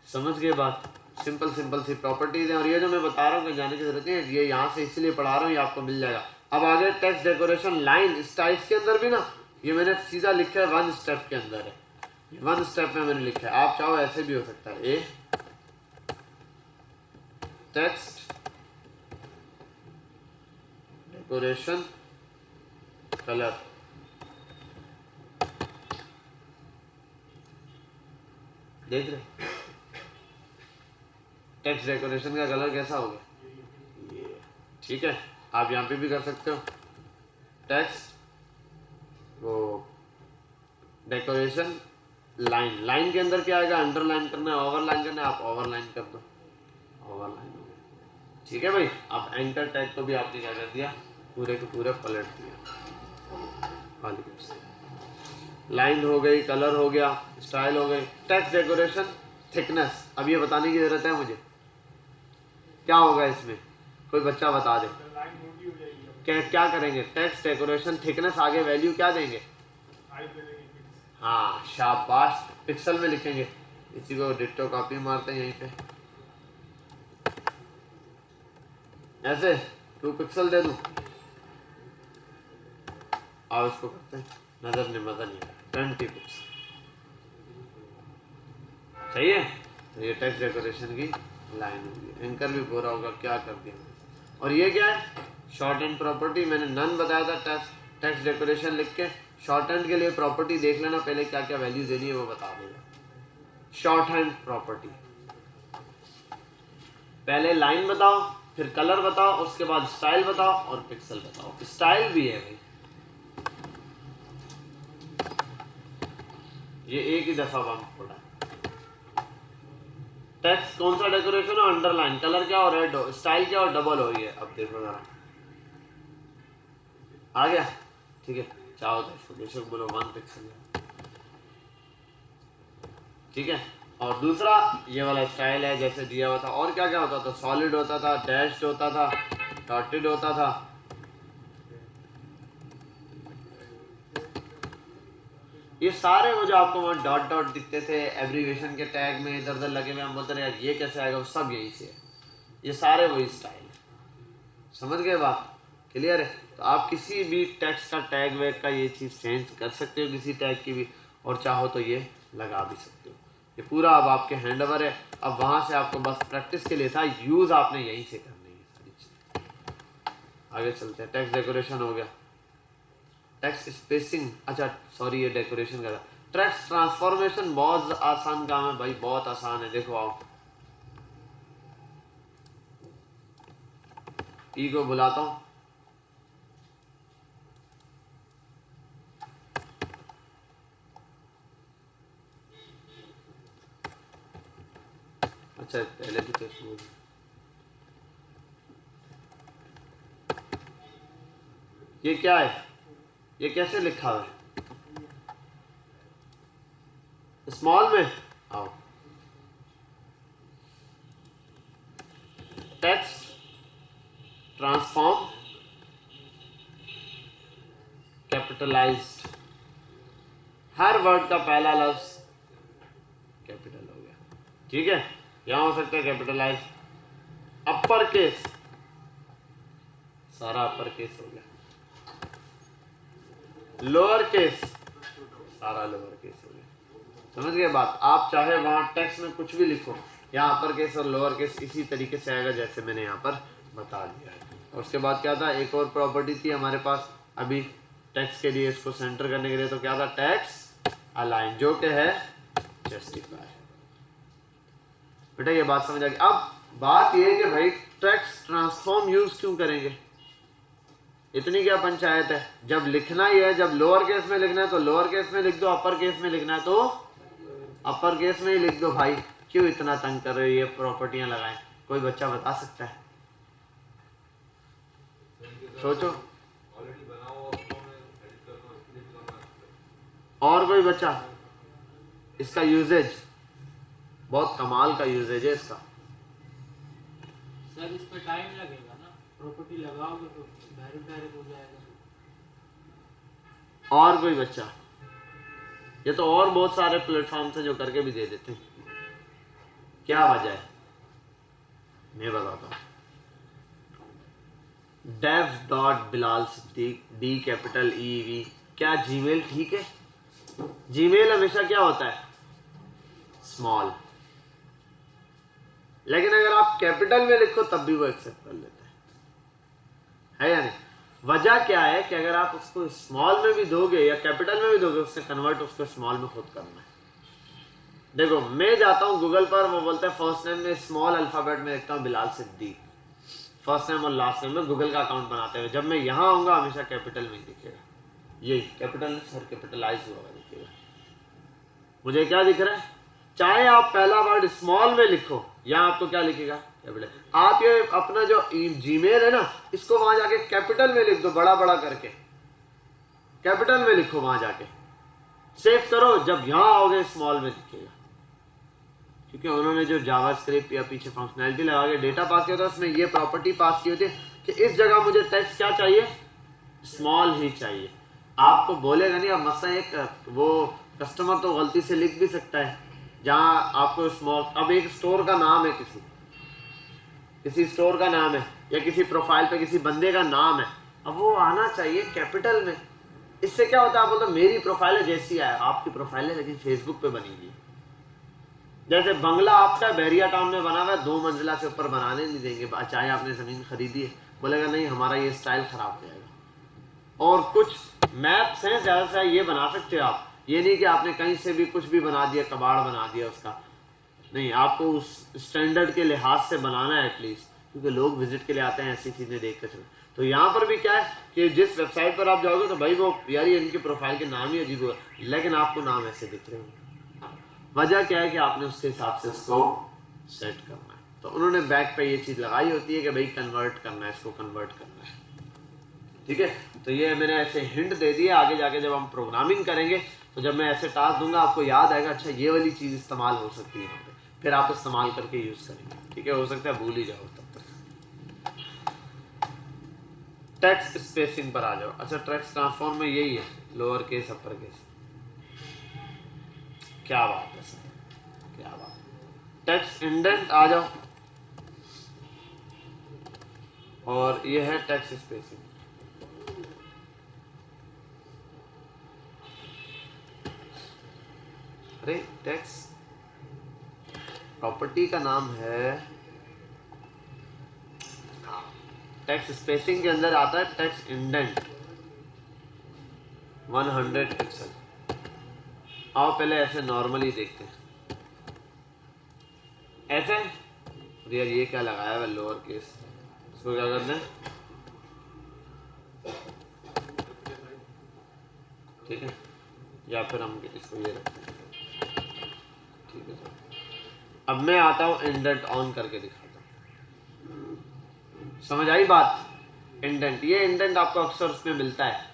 समझ गए बात, सिंपल सिंपल सी प्रॉपर्टीज हैं। और ये जो मैं बता रहा हूँ कि जाने की जरूरत नहीं है, ये यहाँ से इसलिए पढ़ा रहा हूँ, ये आपको मिल जाएगा। अब आगे टेक्स्ट डेकोरेशन लाइन स्टाइल्स के अंदर भी ना, ये मैंने सीधा लिखा है 1 स्टेप के अंदर है, 1 स्टेप में मैंने लिखा है। आप चाहो ऐसे भी हो सकता है, ए टेक्स्ट डेकोरेशन कलर, देख रहे टेक्स्ट डेकोरेशन का कलर कैसा हो गया ये, ठीक है। आप यहाँ पे भी कर सकते हो टेक्स्ट वो डेकोरेशन लाइन, लाइन के अंदर क्या आएगा, अंडरलाइन करना है, ओवरलाइन करना है, आप ओवरलाइन कर दो, ओवरलाइन हो गया, ठीक है भाई। अब एंकर टैग को भी आपने क्या कर दिया, पूरे के पूरे पलट दिया, लाइन हो गई, कलर हो गया, स्टाइल हो गई। टेक्स्ट डेकोरेशन थिकनेस, अब ये बताने की जरूरत है मुझे, क्या होगा इसमें, कोई बच्चा बता दे, क्या करेंगे। टेक्स्ट डेकोरेशन थिकनेस आगे वैल्यू क्या देंगे, हाँ शाबाश, पिक्सल में लिखेंगे। इसी को डिट्टो कॉपी मारते हैं यहीं पे, ऐसे 2 पिक्सल दे दूं, और इसको करते हैं नजर निमता नहीं है 20 पिक्सल, सही है। तो ये टेक्स्ट डेकोरेशन की लाइन होगी, एंकर भी पूरा होगा, क्या कर दिया। और ये क्या है, शॉर्ट हैंड प्रॉपर्टी, मैंने नन बताया था टेक्स्ट डेकोरेशन लिख के। शॉर्ट हैंड के लिए प्रॉपर्टी देख लेना पहले, क्या क्या वैल्यू देनी है वो बता देगा। शॉर्ट हैंड प्रॉपर्टी, पहले लाइन बताओ, फिर कलर बताओ, उसके बाद स्टाइल बताओ और पिक्सल बताओ। स्टाइल भी है भाई, ये एक ही दफा बम फोड़ा। टेक्स्ट कौन सा डेकोरेशन हो, अंडरलाइन, कलर क्या हो, रेड हो, स्टाइल क्या हो, डबल हो। ये अब देखो जरा आ गया, ठीक है। चाहो तो इसको बेशक बोलो 1 पिक्सल, ठीक है। और दूसरा ये वाला स्टाइल है जैसे दिया हुआ था। और क्या क्या होता था, सॉलिड होता था, डैश्ड होता था, डॉटेड होता था, ये सारे वो जो आपको वहाँ डॉट डॉट दिखते थे एब्रीविएशन के टैग में इधर उधर लगे हुए, हम बोलते रहे यार ये कैसे आएगा, वो सब यहीं से है। ये सारे वही स्टाइल है, समझ गए बात, क्लियर है। तो आप किसी भी टेक्स्ट का टैग वैग का ये चीज़ चेंज कर सकते हो, किसी टैग की भी, और चाहो तो ये लगा भी सकते हो। ये पूरा अब आपके हैंड ओवर है। अब वहाँ से आपको बस प्रैक्टिस के लिए था, यूज़ आपने यहीं से करनी है सारी चीज़। आगे चलते हैं, टेक्स्ट डेकोरेशन हो गया, टेक्स्ट स्पेसिंग, अच्छा सॉरी ये डेकोरेशन का था। टेक्स्ट ट्रांसफॉर्मेशन बहुत आसान काम है भाई, बहुत आसान है। देखो आओ, ई को बुलाता हूं, अच्छा पहले भी टेक्स्ट बोल, ये क्या है, ये कैसे लिखा हुआ है, स्मॉल में आओ, टेक्स्ट ट्रांसफॉर्म कैपिटलाइज्ड, हर वर्ड का पहला लफ्ज कैपिटल हो गया, ठीक है। यहां हो सकता है कैपिटलाइज, अपर केस, सारा अपर केस हो गया, लोअर केस, सारा लोअर केस हो गया। समझ गए बात? आप चाहे वहां टेक्स्ट में कुछ भी लिखो, यहाँ अपर केस और लोअर केस इसी तरीके से आएगा जैसे मैंने यहाँ पर बता दिया है। और उसके बाद क्या था, एक और प्रॉपर्टी थी हमारे पास अभी टेक्स्ट के लिए, इसको सेंटर करने के लिए, तो क्या था, टेक्स्ट अलाइन, जो कि है जस्टिफाई। बेटा ये बात समझ आ गई। अब बात ये है कि भाई टेक्स्ट ट्रांसफॉर्म यूज क्यों करेंगे, इतनी क्या पंचायत है। जब लिखना ही है, जब लोअर केस में लिखना है तो लोअर केस में लिख दो, अपर केस में लिखना है तो अपर केस में ही लिख दो। भाई क्यों इतना तंग कर रहे हो, ये प्रॉपर्टियां लगाएं, कोई बच्चा बता सकता है? सोचो, और कोई बच्चा? इसका यूजेज बहुत कमाल का यूजेज है इसका। सर इस पे टाइम लगेगा ना, प्रॉपर्टी लगाओगे तो डायरेक्ट हो जाएगा। और कोई बच्चा? ये तो और बहुत सारे प्लेटफॉर्म से जो करके भी दे देते हैं, क्या वजह है मैं बताता हूं। dev.bilal siddiq D capital EV, क्या जीमेल ठीक है? जीमेल हमेशा क्या होता है, स्मॉल, लेकिन अगर आप कैपिटल में लिखो तब भी वो एक्सेप्ट कर लेता है या नहीं? वजह क्या है कि अगर आप उसको स्मॉल में भी दोगे या कैपिटल में भी दोगे, उससे कन्वर्ट उसको स्मॉल में खुद करना है। देखो मैं जाता हूं गूगल पर, वो बोलता है फर्स्ट नेम में स्मॉल अल्फाबेट में लिखता हूं बिलाल सिद्दीक, फर्स्ट नेम और लास्ट नेम में गूगल का अकाउंट बनाते हुए। जब मैं यहां आऊंगा हमेशा कैपिटल में ही दिखेगा, यही कैपिटल सर कैपिटलाइज हुआ दिखेगा। मुझे क्या दिख रहा है, चाहे आप पहला वर्ड स्मॉल में लिखो, यहां आपको क्या लिखेगा, कैपिटल। आप ये अपना जो जीमेल है ना, इसको वहां जाके कैपिटल में लिख दो, बड़ा बड़ा करके कैपिटल में लिखो, वहां जाके सेव करो, जब यहां आओगे स्मॉल में दिखेगा। क्योंकि उन्होंने जो जावास्क्रिप्ट या पीछे फंक्शनैलिटी लगा के डेटा पास किया था, उसमें ये प्रॉपर्टी पास की होती है कि इस जगह मुझे टेक्स्ट क्या चाहिए, स्मॉल ही चाहिए। आपको बोलेगा नहीं, अब मसला एक वो कस्टमर तो गलती से लिख भी सकता है जहां आपको स्मॉल, अब एक स्टोर का नाम है, किसी स्टोर का नाम है या किसी प्रोफाइल पे किसी बंदे का नाम है, अब वो आना चाहिए कैपिटल में। इससे क्या होता है, आप बोलते मेरी प्रोफाइल है, जैसी आया आपकी प्रोफाइल है लेकिन फेसबुक पे बनी हुई। जैसे बंगला आपका बैरिया टाउन में बना हुआ है, 2 मंजिला से ऊपर बनाने नहीं देंगे, चाहे आपने जमीन खरीदी है, बोलेगा नहीं हमारा ये स्टाइल खराब हो जाएगा। और कुछ मैप्स हैं, ज्यादा से ये बना सकते हो आप, ये नहीं कि आपने कहीं से भी कुछ भी बना दिया, कबाड़ बना दिया उसका, नहीं, आपको उस स्टैंडर्ड के लिहाज से बनाना है एटलीस्ट, क्योंकि लोग विजिट के लिए आते हैं ऐसी चीजें देख कर चलो। तो यहाँ पर भी क्या है कि जिस वेबसाइट पर आप जाओगे तो भाई वो यार ये इनके प्रोफाइल के नाम ही अजीब हो, लेकिन आपको नाम ऐसे दिख रहे होंगे। वजह क्या है कि आपने उसके हिसाब से उसको सेट करना है। तो उन्होंने बैक पे ये चीज लगाई होती है कि भाई कन्वर्ट करना है, इसको कन्वर्ट करना है, ठीक है। तो ये मैंने ऐसे हिंट दे दिया, आगे जाके जब हम प्रोग्रामिंग करेंगे तो जब मैं ऐसे टास्क दूंगा आपको याद आएगा, अच्छा ये वाली चीज इस्तेमाल हो सकती है यहाँ पे, फिर आप इस्तेमाल करके यूज करेंगे, ठीक है। हो सकता है भूल ही जाओ तब तक। टेक्स्ट स्पेसिंग पर आ जाओ। अच्छा टेक्स्ट ट्रांसफॉर्म में यही है, लोअर केस अपर केस, क्या बात है सर, क्या बात। टेक्स्ट इंडेंट आ जाओ, और ये है टेक्स्ट स्पेसिंग। अरे टेक्स्ट प्रॉपर्टी का नाम है, टेक्स्ट स्पेसिंग के अंदर आता है टेक्स्ट इंडेंट 100 पिक्सल। आओ पहले ऐसे नॉर्मली देखते हैं, ऐसे। अरे यार ये क्या लगाया है लोअर केस, इसको क्या करते हैं, ठीक है, या फिर हम इसको ये रखते हैं, ठीक है सर। अब मैं आता हूँ इंडेंट ऑन करके दिखाता हूँ, समझ आई बात। इंडेंट, ये इंडेंट आपको अक्सर उसमें मिलता है,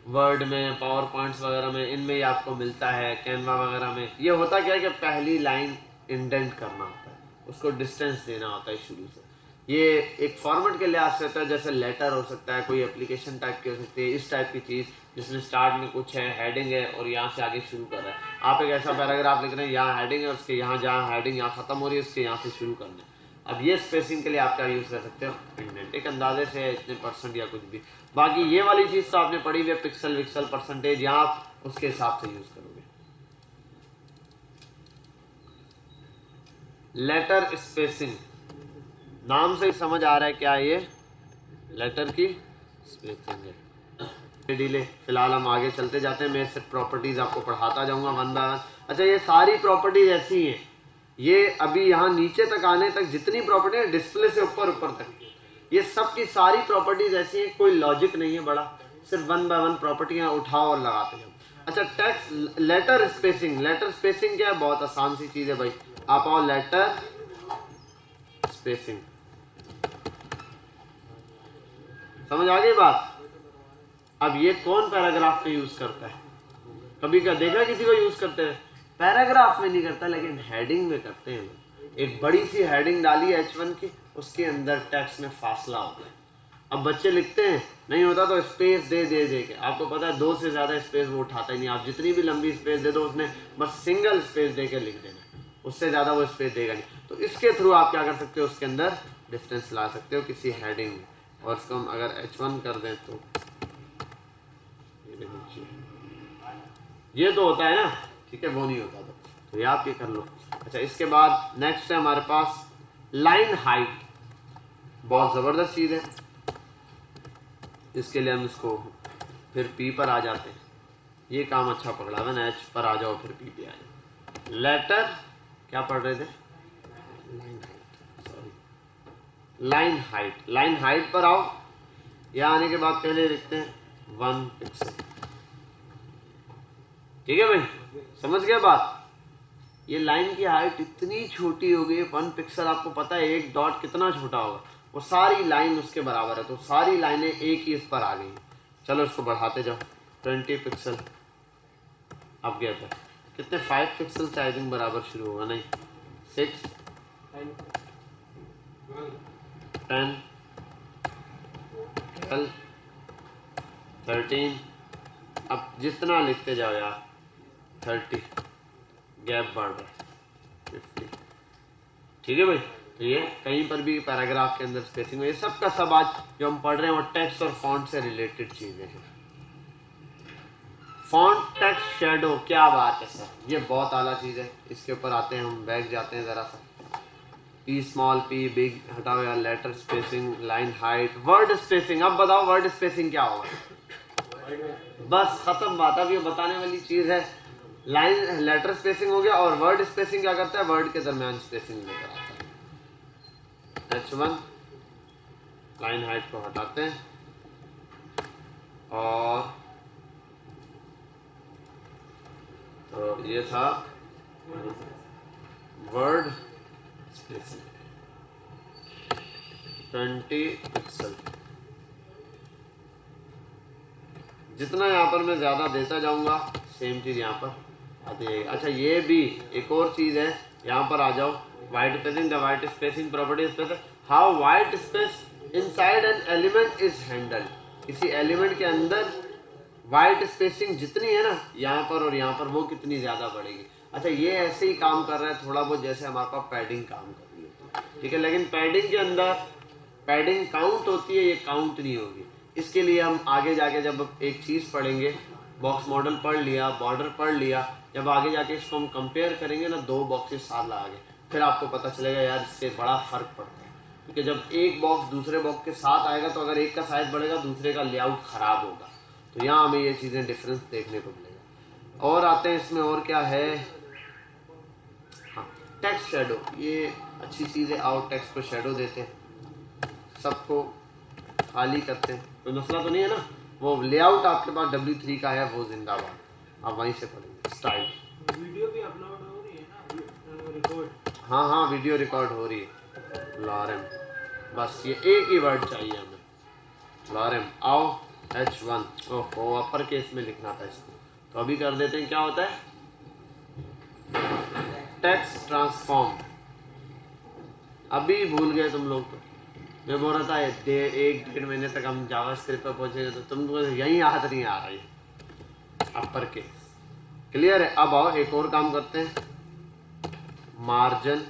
वर्ड में, पावर पॉइंट्स वगैरह में, इनमें ही आपको मिलता है, कैनवा वगैरह में। ये होता क्या है कि पहली लाइन इंडेंट करना होता है, उसको डिस्टेंस देना होता है शुरू से। ये एक फॉर्मेट के लिहाज से होता है, जैसे लेटर हो सकता है, कोई एप्लीकेशन टाइप की हो सकती है, इस टाइप की चीज़ जिसमें स्टार्ट में कुछ है, हेडिंग है और यहाँ से आगे शुरू कर रहा है। आप एक ऐसा पैराग्राफ लिख रहे हैं, यहाँ हेडिंग है, उसके यहाँ जहाँ हेडिंग यहाँ खत्म हो रही है, उसके यहाँ से शुरू करना है। अब ये स्पेसिंग के लिए आप क्या यूज़ कर सकते हो, इंडेंट, एक अंदाजे से इतने परसेंट या कुछ भी। बाकी ये वाली चीज़ तो आपने पढ़ी हुई है, पिक्सल विक्सल परसेंटेज, यहाँ आप उसके हिसाब से यूज़ करोगे। लेटर स्पेसिंग, नाम से ही समझ आ रहा है क्या ये लेटर की स्पेसिंग है। डिले, फिलहाल हम आगे चलते जाते हैं, मैं इससे प्रॉपर्टीज आपको पढ़ाता जाऊंगा वन बाय वन। अच्छा, ये सारी प्रॉपर्टीज ऐसी हैं, ये अभी यहाँ नीचे तक आने तक जितनी प्रॉपर्टी है, डिस्प्ले से ऊपर तक, ये सब की सारी प्रॉपर्टीज ऐसी हैं, कोई लॉजिक नहीं है बड़ा, सिर्फ वन बाय वन प्रॉपर्टियाँ उठाओ और लगाते जाओ। अच्छा, text letter spacing, letter spacing क्या है, बहुत आसान सी चीज़ है भाई। आप आओ, लेटर स्पेसिंग, समझ आ गई बात। अब ये कौन पैराग्राफ में यूज करता है, कभी का देखा किसी को यूज करते हैं, पैराग्राफ में नहीं करता, लेकिन हेडिंग में करते हैं। एक बड़ी सी हेडिंग डाली है H1 की, उसके अंदर टेक्स्ट में फासला होता है। अब बच्चे लिखते हैं, नहीं होता तो स्पेस दे के, आपको पता है 2 से ज़्यादा स्पेस वो उठाता ही नहीं। आप जितनी भी लंबी स्पेस दे दो, उसने बस सिंगल स्पेस दे के लिख देना, उससे ज़्यादा वो स्पेस देगा नहीं। तो इसके थ्रू आप क्या कर सकते हो, उसके अंदर डिस्टेंस ला सकते हो किसी हेडिंग में। और इसको हम अगर H1 कर दें तो ये तो होता है ना, ठीक है, वो नहीं होता तो ये आप ये कर लो। अच्छा, इसके बाद नेक्स्ट है हमारे पास लाइन हाइट, बहुत ज़बरदस्त चीज़ है। इसके लिए हम इसको फिर P पर आ जाते हैं, ये काम अच्छा पकड़ा है ना, H पर आ जाओ फिर P पे आ जाओ। लेटर क्या पढ़ रहे थे, line height, sorry line height. Line height पर आओ, यहाँ आने के बाद पहले लिखते हैं 1 पिक्सल, ठीक है भाई, समझ गया बात। ये लाइन की हाइट इतनी छोटी हो गई 1 पिक्सल, आपको पता है एक डॉट कितना छोटा होगा, वो सारी लाइन उसके बराबर है, तो सारी लाइनें एक ही इस पर आ गई। चलो इसको बढ़ाते जाओ, 20 पिक्सल, अब गया था कितने, 5 पिक्सल से आई थिंक बराबर शुरू होगा, नहीं 6 10 12 13, अब जितना लिखते जाओ यार, 30, गैप बढ़ रहा है 50, ठीक है भाई। तो ये कहीं पर भी पैराग्राफ के अंदर स्पेसिंग, ये सब का सब आज जो हम पढ़ रहे हैं वो टेक्स्ट और फॉन्ट से रिलेटेड चीज़ें हैं। फॉन्ट, टेक्स्ट, शैडो, क्या बात है सर, ये बहुत आला चीज़ है। इसके ऊपर आते हैं हम, बैक जाते हैं ज़रा सा, P स्मॉल, P बिग हटाओ यार, letter spacing, line height, word spacing. अब बताओ वर्ड स्पेसिंग क्या होगा, बस खत्म बात। अब ये बताने वाली चीज़ है, लाइन लेटर स्पेसिंग हो गया, और वर्ड स्पेसिंग क्या करता है, वर्ड के दरमियान स्पेसिंग लेकर आता है। H1 लाइन हाइट को हटाते हैं, और तो ये था वर्ड स्पेसिंग 20 पिक्सल। जितना यहाँ पर मैं ज़्यादा देता जाऊँगा, सेम चीज़ यहाँ पर आती है। अच्छा, ये भी एक और चीज़ है, यहाँ पर आ जाओ, white spacing, the white spacing property space, how white space inside an element is handle. किसी एलिमेंट के अंदर वाइट स्पेसिंग जितनी है ना, यहाँ पर और यहाँ पर, वो कितनी ज़्यादा बढ़ेगी। अच्छा, ये ऐसे ही काम कर रहा है थोड़ा बहुत, जैसे हमारे पास पैडिंग काम कर रही है, ठीक है, लेकिन पैडिंग के अंदर पैडिंग काउंट होती है, ये काउंट नहीं होगी। इसके लिए हम आगे जाके जब एक चीज़ पढ़ेंगे, बॉक्स मॉडल पढ़ लिया, बॉर्डर पढ़ लिया, जब आगे जाके इसको हम कंपेयर करेंगे ना, 2 बॉक्सेस साथ लगा के, फिर आपको पता चलेगा यार इससे बड़ा फ़र्क पड़ता है। क्योंकि जब एक बॉक्स दूसरे बॉक्स के साथ आएगा, तो अगर एक का साइज बढ़ेगा, दूसरे का लेआउट ख़राब होगा। तो यहाँ हमें ये चीज़ें डिफरेंस देखने को मिलेगा। और आते हैं इसमें, और क्या है, हाँ टेक्स्ट शेडो, ये अच्छी चीज़ है। आओ टेक्स्ट को शेडो देते हैं, सबको खाली करते हैं, कोई मसला तो नहीं है ना। वो लेआउट आपके पास W3 का है, वो जिंदाबाद, आप वहीं से पढ़ेंगे। स्टाइल वीडियो भी अपलोड हो रही है ना, रिकॉर्ड? हाँ हाँ वीडियो रिकॉर्ड हो रही है। लॉरेम, बस ये एक ही वर्ड चाहिए हमें, लॉरेम। आओ H1, ओहो अपर केस में लिखना था इसको, तो अभी कर देते हैं। क्या होता है, टेक्स्ट ट्रांसफॉर्म। अभी भूल गए तुम लोग, तो मैं बोल रहा था 1-1.5 महीने तक हम जावास्क्रिप्ट पर पहुंचेंगे, तो तुम यही याद नहीं आ रही है अपर केस। क्लियर है? अब आओ एक और काम करते हैं, मार्जिन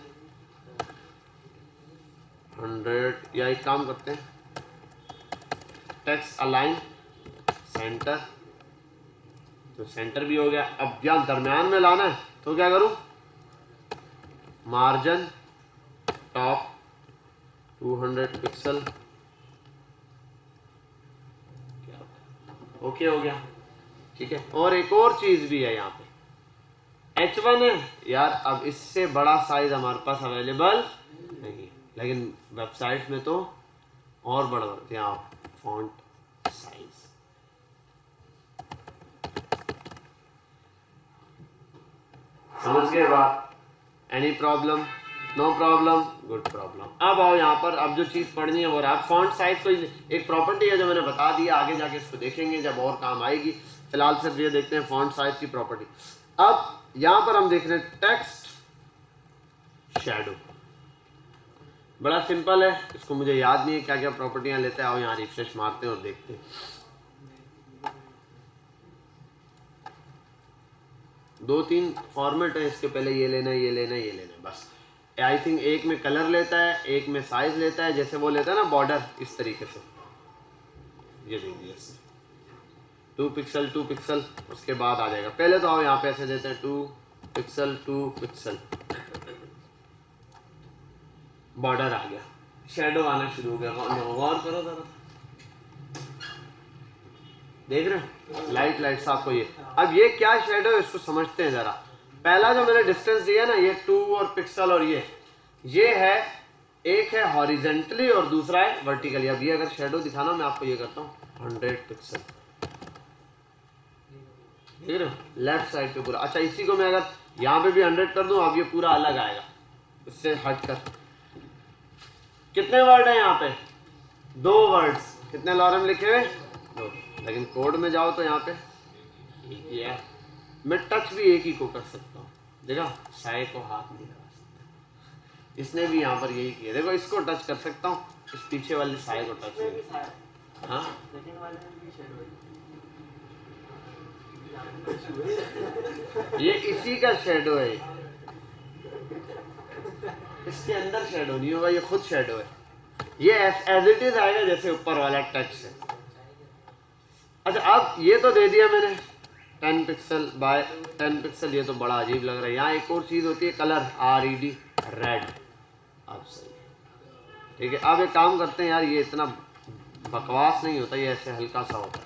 100, या एक काम करते हैं, टेक्स्ट अलाइन सेंटर, तो सेंटर भी हो गया। अब यहाँ दरम्यान में लाना है, तो क्या करूं, मार्जिन टॉप 200 पिक्सल, ओके हो गया, ठीक है। और एक और चीज भी है यहाँ पे, H1 है यार, अब इससे बड़ा साइज हमारे पास अवेलेबल नहीं, लेकिन वेबसाइट में तो और बड़ा बढ़ते हैं। आप फॉन्ट साइज, समझ गए बात? Any problem? No problem, good problem. अब आओ यहाँ पर, अब जो चीज पढ़नी है वो आप फॉन्ट साइज को एक प्रॉपर्टी है जो मैंने बता दिया, आगे जाके इसको देखेंगे जब और काम आएगी। फिलहाल सिर्फ ये देखते हैं फॉन्ट साइज की प्रॉपर्टी। अब यहाँ पर हम देख रहे हैं टेक्स्ट शैडो, बड़ा सिंपल है, इसको मुझे याद नहीं है क्या क्या प्रॉपर्टियां लेते हैं। आओ यहाँ रिफ्रेश मारते हैं और देखते हैं। 2-3 फॉर्मेट है इसके, पहले ये लेना है, ये लेना है, ये लेना है, बस। आई थिंक एक में कलर लेता है, एक में साइज लेता है, जैसे वो लेता है ना बॉर्डर, इस तरीके से ये देख दिया इसने 2 पिक्सल 2 पिक्सल, उसके बाद आ जाएगा। पहले तो आओ यहाँ पे ऐसे देते हैं 2 पिक्सल 2 पिक्सल, बॉर्डर आ गया, शैडो आना शुरू हो गया। गौर करो जरा, देख रहे हैं लाइट साफ हो। ये अब ये क्या शैडो है इसको समझते हैं जरा। पहला जो मैंने डिस्टेंस दिया ना, ये 2 और पिक्सल, और ये है, एक है हॉरिजेंटली और दूसरा है वर्टिकली। अब ये अगर शैडो दिखाना, मैं आपको ये करता हूँ 100 पिक्सल, देख रहे हो लेफ्ट साइड पे पूरा। अच्छा इसी को मैं अगर यहाँ पे भी 100 कर दूं, अब ये पूरा अलग आएगा इससे हटकर। कितने वर्ड है यहाँ पे? 2 वर्ड्स। कितने लॉरेम लिखे हुए? 2। लेकिन कोड में जाओ तो यहाँ पे एक ही है। मैं टच भी एक ही को कर सकता हूँ, देखा, साए को हाथ नहीं लगा सकता। इसने भी यहाँ पर यही किया, देखो इसको टच कर सकता हूँ, इस पीछे वाले साए को टच नहीं। हाँ ये इसी का शेडो है, इसके अंदर शेडो नहीं होगा, ये खुद शेडो है। ये एज इट इज आएगा जैसे ऊपर वाला टेक्स्ट है। अच्छा अब ये तो दे दिया मैंने 10 पिक्सल बाय 10 पिक्सल, ये तो बड़ा अजीब लग रहा है। यहाँ एक और चीज होती है कलर, RED, रेड। अब सही, ठीक है। अब एक काम करते हैं यार, ये इतना बकवास नहीं होता, ये ऐसे हल्का सा होता है,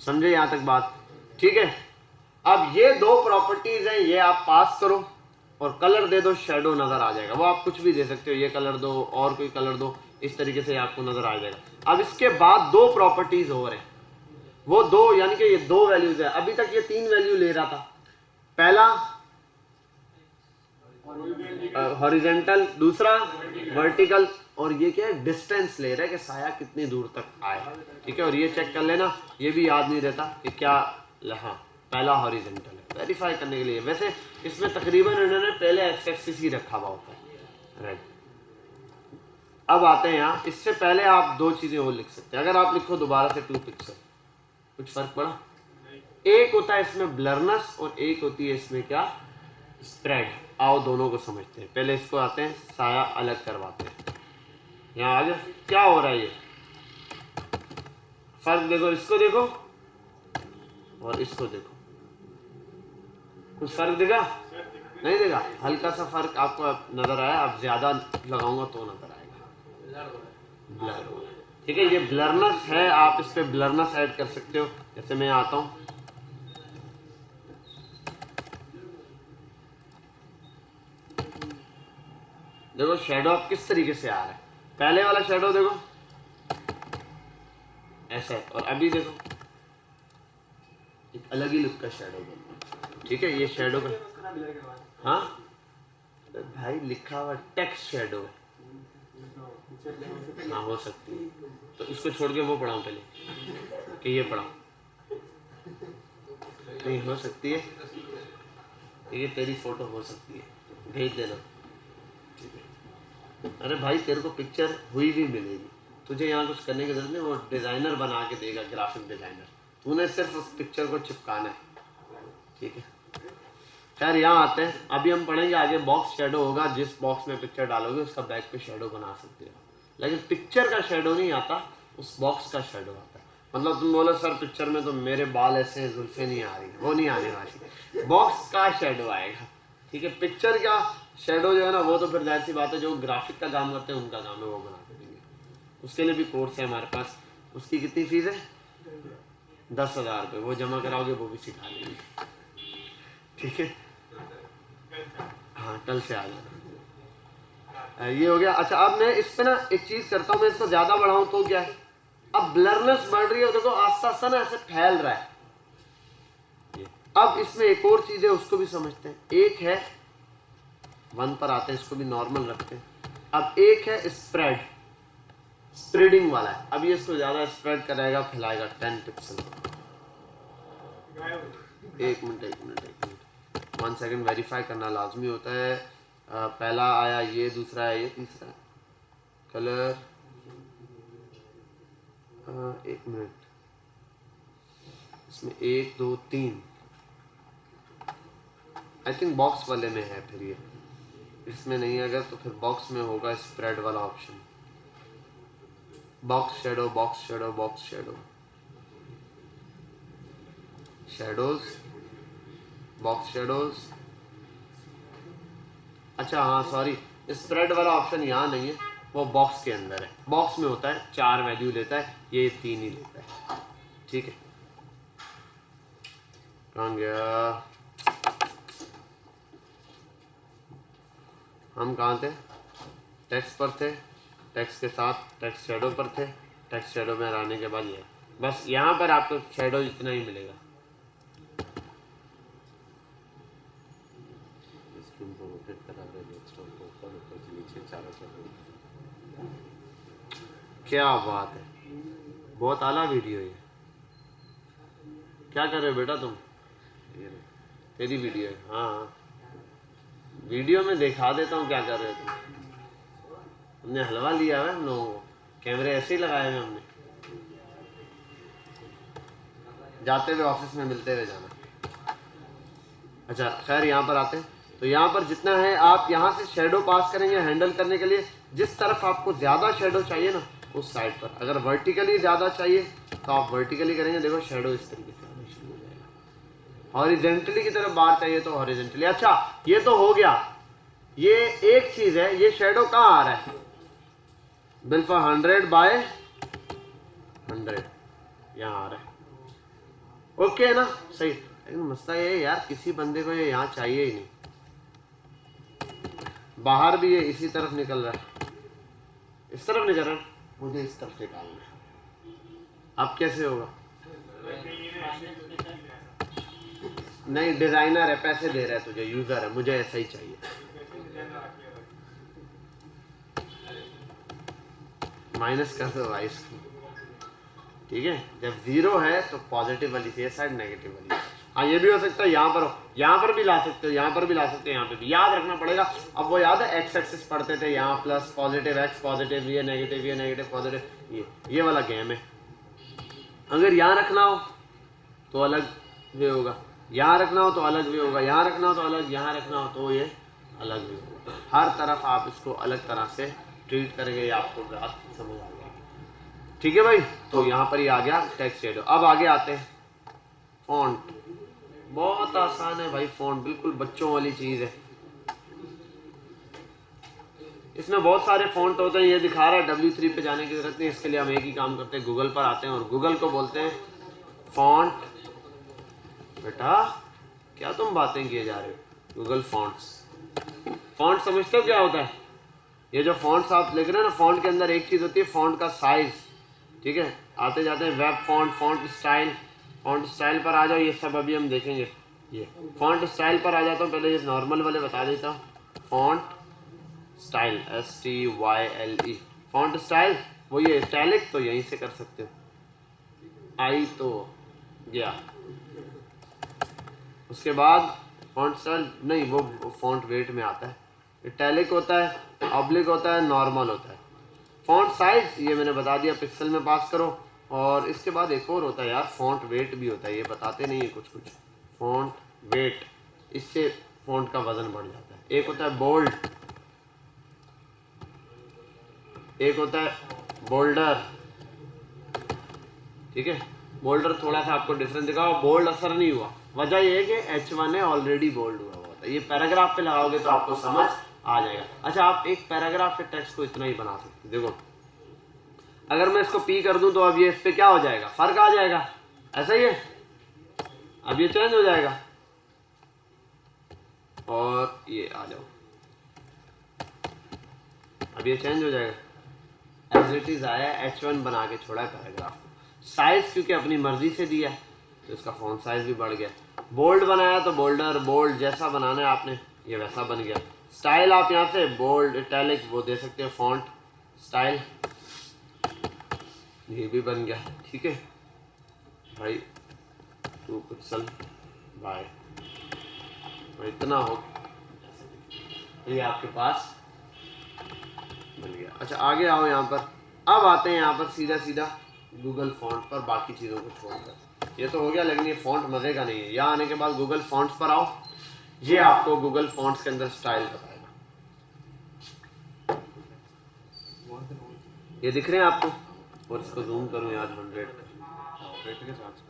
समझे यहाँ तक बात? ठीक है। अब ये 2 प्रॉपर्टीज हैं, ये आप पास करो और कलर दे दो, शेडो नजर आ जाएगा। वो आप कुछ भी दे सकते हो, ये कलर दो और कोई कलर दो, इस तरीके से आपको नजर आ जाएगा। अब इसके बाद 2 प्रॉपर्टीज और हैं, वो 2 यानी कि ये 2 वैल्यूज है। अभी तक ये 3 वैल्यू ले रहा था, पहला हॉरिजेंटल, दूसरा वर्टिकल, और ये क्या है, डिस्टेंस ले रहा है कि साया कितनी दूर तक आए, ठीक है। और ये चेक कर लेना, ये भी याद नहीं रहता कि क्या, हाँ पहला हॉरिजेंटल है, वेरीफाई करने के लिए। वैसे इसमें तकरीबन इन्होंने पहले एक्स एक्सिस ही रखा हुआ होता है, राइट। अब आते हैं यहाँ, इससे पहले आप 2 चीजें और लिख सकते हैं। अगर आप लिखो दोबारा से 2 पिक्सल, कुछ फर्क पड़ा? एक होता है इसमें ब्लरनेस और एक होती है इसमें क्या, स्प्रेड। आओ दोनों को समझते हैं। पहले इसको आते हैं, साया अलग करवाते हैं। यहाँ आगे क्या हो रहा है, ये फर्क देखो, इसको देखो और इसको देखो, कुछ फर्क दिखा? नहीं दिखा? हल्का सा फर्क आपको नजर आया। अब ज्यादा लगाऊंगा तो नजर आएगा, ब्लर हो रहा है। ठीक है। ये ब्लरनेस है, आप इस पे ब्लरनेस ऐड कर सकते हो। जैसे मैं आता हूँ, देखो शेडो आप किस तरीके से आ रहा है। पहले वाला शेडो देखो ऐसा है, और अभी देखो एक अलग ही लुक का शेडो बन रहा है। ठीक है, ये शेडो का, हाँ भाई लिखा हुआ टेक्स्ट शेडो है, हाँ हो सकती है। तो इसको छोड़ के वो पढ़ाऊं पहले कि ये पढ़ाऊं? नहीं हो सकती है, ये तेरी फोटो हो सकती है, भेज देना। ठीक है। अरे भाई तेरे को पिक्चर हुई भी मिलेगी, तुझे यहाँ कुछ करने की जरूरत नहीं, वो डिजाइनर बना के देगा, ग्राफिक डिजाइनर, तूने सिर्फ उस पिक्चर को चिपकाना है। ठीक है, खैर यहाँ आते हैं। अभी हम पढ़ेंगे आगे बॉक्स शेडो होगा, जिस बॉक्स में पिक्चर डालोगे उसका बैक पे शेडो बना सकते हो, लेकिन पिक्चर का शेडो नहीं आता, उस बॉक्स का शेडो आता है। मतलब तुम बोलो सर पिक्चर में तो मेरे बाल ऐसे जुल्फे नहीं आ रही, वो नहीं आने वाली, बॉक्स का शेडो आएगा। ठीक है, पिक्चर का शेडो जो है ना, वो तो फिर जाहिर सी बात है जो ग्राफिक का काम करते हैं उनका काम है, वो बना के देंगे। उसके लिए भी कोर्स है हमारे पास। उसकी कितनी फीस है? 10,000 रुपये। वो जमा कराओगे वो भी सिखा देंगे। ठीक है, हाँ कल से आ जाना। ये हो गया। अच्छा अब मैं इस पे ना एक चीज करता हूँ, मैं इसको ज्यादा बढ़ाऊं तो क्या है, अब ब्लरनेस बढ़ रही है, देखो आस्ता आस्ता ना ऐसे फैल रहा है। अब इसमें एक और चीज है, उसको भी समझते हैं। एक है 1 पर आते हैं, इसको भी नॉर्मल रखते हैं। अब एक है स्प्रेड, स्प्रेडिंग वाला है। अब ये इसको ज्यादा स्प्रेड कराएगा, फैलाएगा 10 पिक्सल। एक मिनट 1 सेकंड वेरीफाई करना लाजमी होता है। पहला आया ये, दूसरा है ये, तीसरा है कलर। 1 मिनट, इसमें 1 2 3 आई थिंक बॉक्स वाले में है, फिर ये इसमें नहीं है। अगर तो फिर बॉक्स में होगा स्प्रेड वाला option, box shadow, box shadow, box shadow, shadows, box shadows. अच्छा हाँ सॉरी, स्प्रेड वाला ऑप्शन यहाँ नहीं है, वो बॉक्स के अंदर है। बॉक्स में होता है 4 वैल्यू लेता है, ये 3 ही लेता है। ठीक है, कहाँ गया? हम कहाँ थे? टेक्स्ट पर थे, टेक्स्ट के साथ टेक्स्ट शेडो पर थे। टेक्स्ट शेडो में आने के बाद ये बस यहाँ पर आपको शेडो इतना ही मिलेगा। क्या बात है, बहुत आला वीडियो है। क्या कर रहे हो बेटा तुम? तेरी वीडियो है, हाँ वीडियो में दिखा देता हूँ क्या कर रहे हो तुम। हमने हलवा लिया है हम लोगों को, कैमरे ऐसे ही लगाए हुए हमने। जाते हुए ऑफिस में मिलते हुए जाना। अच्छा खैर यहाँ पर आते हैं। तो यहाँ पर जितना है आप यहाँ से शेडो पास करेंगे हैंडल करने के लिए। जिस तरफ आपको ज़्यादा शेडो चाहिए ना उस साइड पर, अगर वर्टिकली ज़्यादा चाहिए तो आप वर्टिकली करेंगे। देखो शेडो इस तरीके से आना शुरू हो जाएगा। हॉरिजेंटली की तरफ बाहर चाहिए तो हॉरिजेंटली। अच्छा ये तो हो गया, ये एक चीज़ है। ये शेडो कहाँ आ रहा है? बिल्कुल 100 बाय 100 यहाँ आ रहा है। ओके है ना, सही। लेकिन मसला ये है यार, किसी बंदे को ये यहाँ चाहिए ही नहीं। बाहर भी ये इसी तरफ निकल रहा है, इस तरफ निकल रहा है, मुझे इस तरफ निकालना है। अब कैसे होगा? नहीं डिजाइनर है, पैसे दे रहा है तुझे, यूजर है, मुझे ऐसा ही चाहिए। माइनस कर दो भाई इसको। ठीक है, जब 0 है तो पॉजिटिव वाली थी साइड, नेगेटिव वाली। हाँ ये भी हो सकता है यहाँ पर हो, यहाँ पर भी ला सकते हो, यहाँ पर भी ला सकते हो, यहाँ पे भी। याद रखना पड़ेगा। अब वो याद है एक्स एक्सिस पढ़ते थे, यहाँ प्लस पॉजिटिव एक्स, पॉजिटिव ये नेगेटिव पॉजिटिव, ये वाला गेम है। अगर यहाँ रखना हो तो अलग वे होगा, यहाँ रखना हो तो अलग वे होगा, यहाँ रखना हो तो अलग, यहाँ रखना हो तो ये अलग वे होगा। हर तरफ आप इसको अलग तरह से ट्रीट करेंगे, ये आपको बात समझ आ जाएगी। ठीक है भाई, तो यहाँ पर ही आ गया टेक्स्ट शेडो। अब आगे आते हैं फॉन्ट। बहुत आसान है भाई, फॉन्ट बिल्कुल बच्चों वाली चीज़ है। इसमें बहुत सारे फ़ॉन्ट होते हैं, ये दिखा रहा है W3 पे जाने की ज़रूरत नहीं, इसके लिए हम एक ही काम करते हैं, गूगल पर आते हैं और गूगल को बोलते हैं फ़ॉन्ट। बेटा क्या तुम बातें किए जा रहे हो, गूगल फ़ॉन्ट्स। फ़ॉन्ट समझते हो क्या होता है? ये जो फ़ॉन्ट्स आप लिख रहे हैं ना, फ़ॉन्ट के अंदर एक चीज़ होती है फ़ॉन्ट का साइज़, ठीक है। आते जाते हैं वेब फ़ॉन्ट, फ़ॉन्ट स्टाइल पर आ जाओ, ये सब अभी हम देखेंगे। ये फ़ॉन्ट स्टाइल पर आ जाता हूँ, पहले ये नॉर्मल वाले बता देता हूँ। Font style STYLE, font style वो ये इटैलिक तो यहीं से कर सकते हो, आई तो गया। उसके बाद फ़ॉन्ट स्टाइल नहीं, वो फ़ॉन्ट वेट में आता है, इटैलिक होता है, ऑब्लिक होता है, नॉर्मल होता है। फ़ॉन्ट साइज ये मैंने बता दिया, पिक्सल में पास करो। और इसके बाद एक और होता है यार, फ़ॉन्ट वेट भी होता है, ये बताते नहीं है कुछ फ़ॉन्ट वेट, इससे फ़ॉन्ट का वज़न बढ़ जाता है। एक होता है बोल्ड, एक होता है बोल्डर, ठीक है। बोल्डर थोड़ा सा आपको डिफरेंस दिखा, बोल्ड असर नहीं हुआ, वजह ये है कि H1 है ऑलरेडी बोल्ड हुआ होता है। ये पैराग्राफ पे लगाओगे तो आपको समझ आ जाएगा। अच्छा, आप एक पैराग्राफ के टेक्स्ट को इतना ही बना सकते हैं। देखो अगर मैं इसको P कर दूं तो अब ये इस पे क्या हो जाएगा, फर्क आ जाएगा, ऐसा ही है। अब ये चेंज हो जाएगा और ये आ जाओ, अब ये चेंज हो जाएगा, एज इट इज आया, H1 बना के छोड़ा है पैराग्राफ को। साइज क्योंकि अपनी मर्जी से दिया है तो इसका फॉन्ट साइज भी बढ़ गया। बोल्ड बनाया तो बोल्डर, बोल्ड जैसा बनाना है आपने, ये वैसा बन गया। स्टाइल आप यहाँ से बोल्ड, इटैलिक वो दे सकते हो, फॉन्ट स्टाइल ये भी बन गया, ठीक है भाई। 2 पिक्सल बाय इतना हो, ये आपके पास बन गया। अच्छा आगे आओ यहाँ पर, अब आते हैं यहाँ पर सीधा गूगल फॉन्ट पर, बाकी चीज़ों को छोड़कर। ये तो हो गया, लेकिन ये फॉन्ट मज़े का नहीं है। यहाँ आने के बाद गूगल फॉन्ट्स पर आओ, ये आपको गूगल फॉन्ट्स के अंदर स्टाइल बताएगा। ये दिख रहे हैं आपको, और इसको जूम करूँ यार 100 के साथ।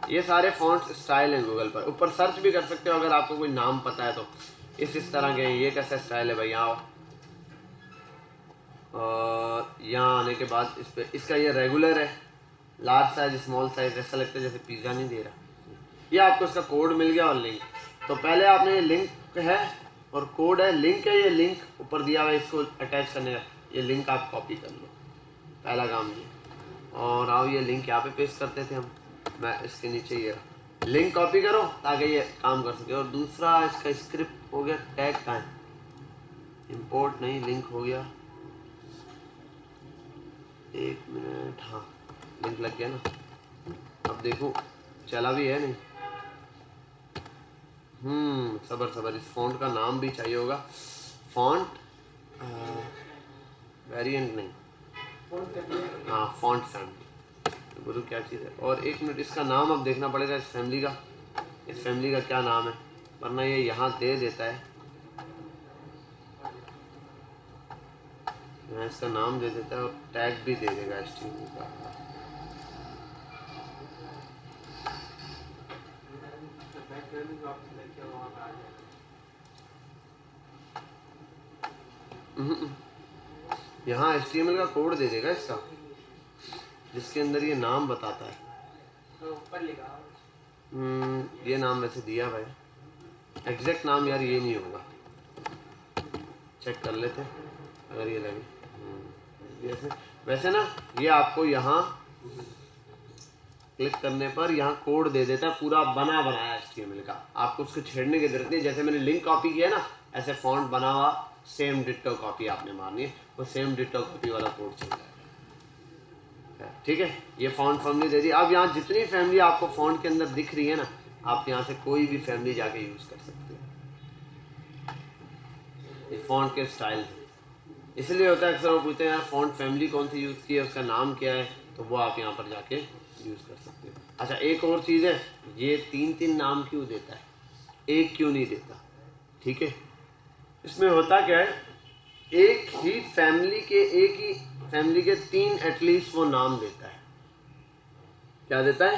ये सारे फॉन्ट्स स्टाइल हैं गूगल पर, ऊपर सर्च भी कर सकते हो अगर आपको कोई नाम पता है तो। इस तरह के ये कैसा स्टाइल है भाई, यहाँ और यहाँ आने के बाद इस पे, इसका ये रेगुलर है, लार्ज साइज, स्मॉल साइज, ऐसा लगता है जैसे पिज़्ज़ा नहीं दे रहा। ये आपको इसका कोड मिल गया और लिंक। तो पहले आपने ये लिंक है और कोड है, लिंक है, ये लिंक ऊपर दिया हुआ है, इसको अटैच करने का, ये लिंक आप कॉपी कर लो, पहला काम ये। और आओ ये लिंक यहाँ पे पेस्ट करते थे हम, मैं इसके नीचे ये लिंक कॉपी करो ताकि ये काम कर सके। और दूसरा इसका स्क्रिप्ट हो गया, टैग का है, इंपोर्ट नहीं, लिंक हो गया, 1 मिनट, हाँ लिंक लग गया ना। अब देखो चला भी है नहीं, सबर, इस फॉन्ट का नाम भी चाहिए होगा, फॉन्ट वेरिएंट नहीं, हाँ फॉन्ट फैमिली, गुरु क्या चीज़ है। और 1 मिनट, इसका नाम अब देखना पड़ेगा, इस फैमिली का क्या नाम है, वरना ये यहाँ दे देता है, यहाँ इसका नाम दे देता है और टैग भी दे देगा HTML का। यहाँ HTML का कोड दे देगा इसका, जिसके अंदर ये नाम बताता है। ऊपर लिखा ये नाम वैसे दिया भाई, एग्जैक्ट नाम यार ये नहीं होगा, चेक कर लेते अगर ये लगे। वैसे ना ये आपको यहाँ क्लिक करने पर यहाँ कोड दे देता है, पूरा बना बनाया HTML का, आपको उसको छेड़ने की जरूरत नहीं। जैसे मैंने लिंक कॉपी किया ना, ऐसे फॉन्ट बना हुआ सेम डिट्टो कॉपी आपने मारनी है, वो सेम डिट्टो कॉपी वाला कोड चल जाएगा, ठीक है। ये फॉन्ट फैमिली दे दी। अब यहाँ जितनी फैमिली आपको फॉन्ट के अंदर दिख रही है ना, आप यहाँ से कोई भी फैमिली जाके यूज़ कर सकते हो। ये फॉन्ट के स्टाइल इसलिए होता है, अक्सर वो पूछते हैं यार फॉन्ट फैमिली कौन सी यूज़ की है, उसका नाम क्या है, तो वो आप यहाँ पर जाके यूज़ कर सकते हो। अच्छा एक और चीज़ है, ये 3 नाम क्यों देता है, एक क्यों नहीं देता, ठीक है। इसमें होता क्या है, एक ही फैमिली के 3 एटलीस्ट वो नाम देता है। क्या देता है,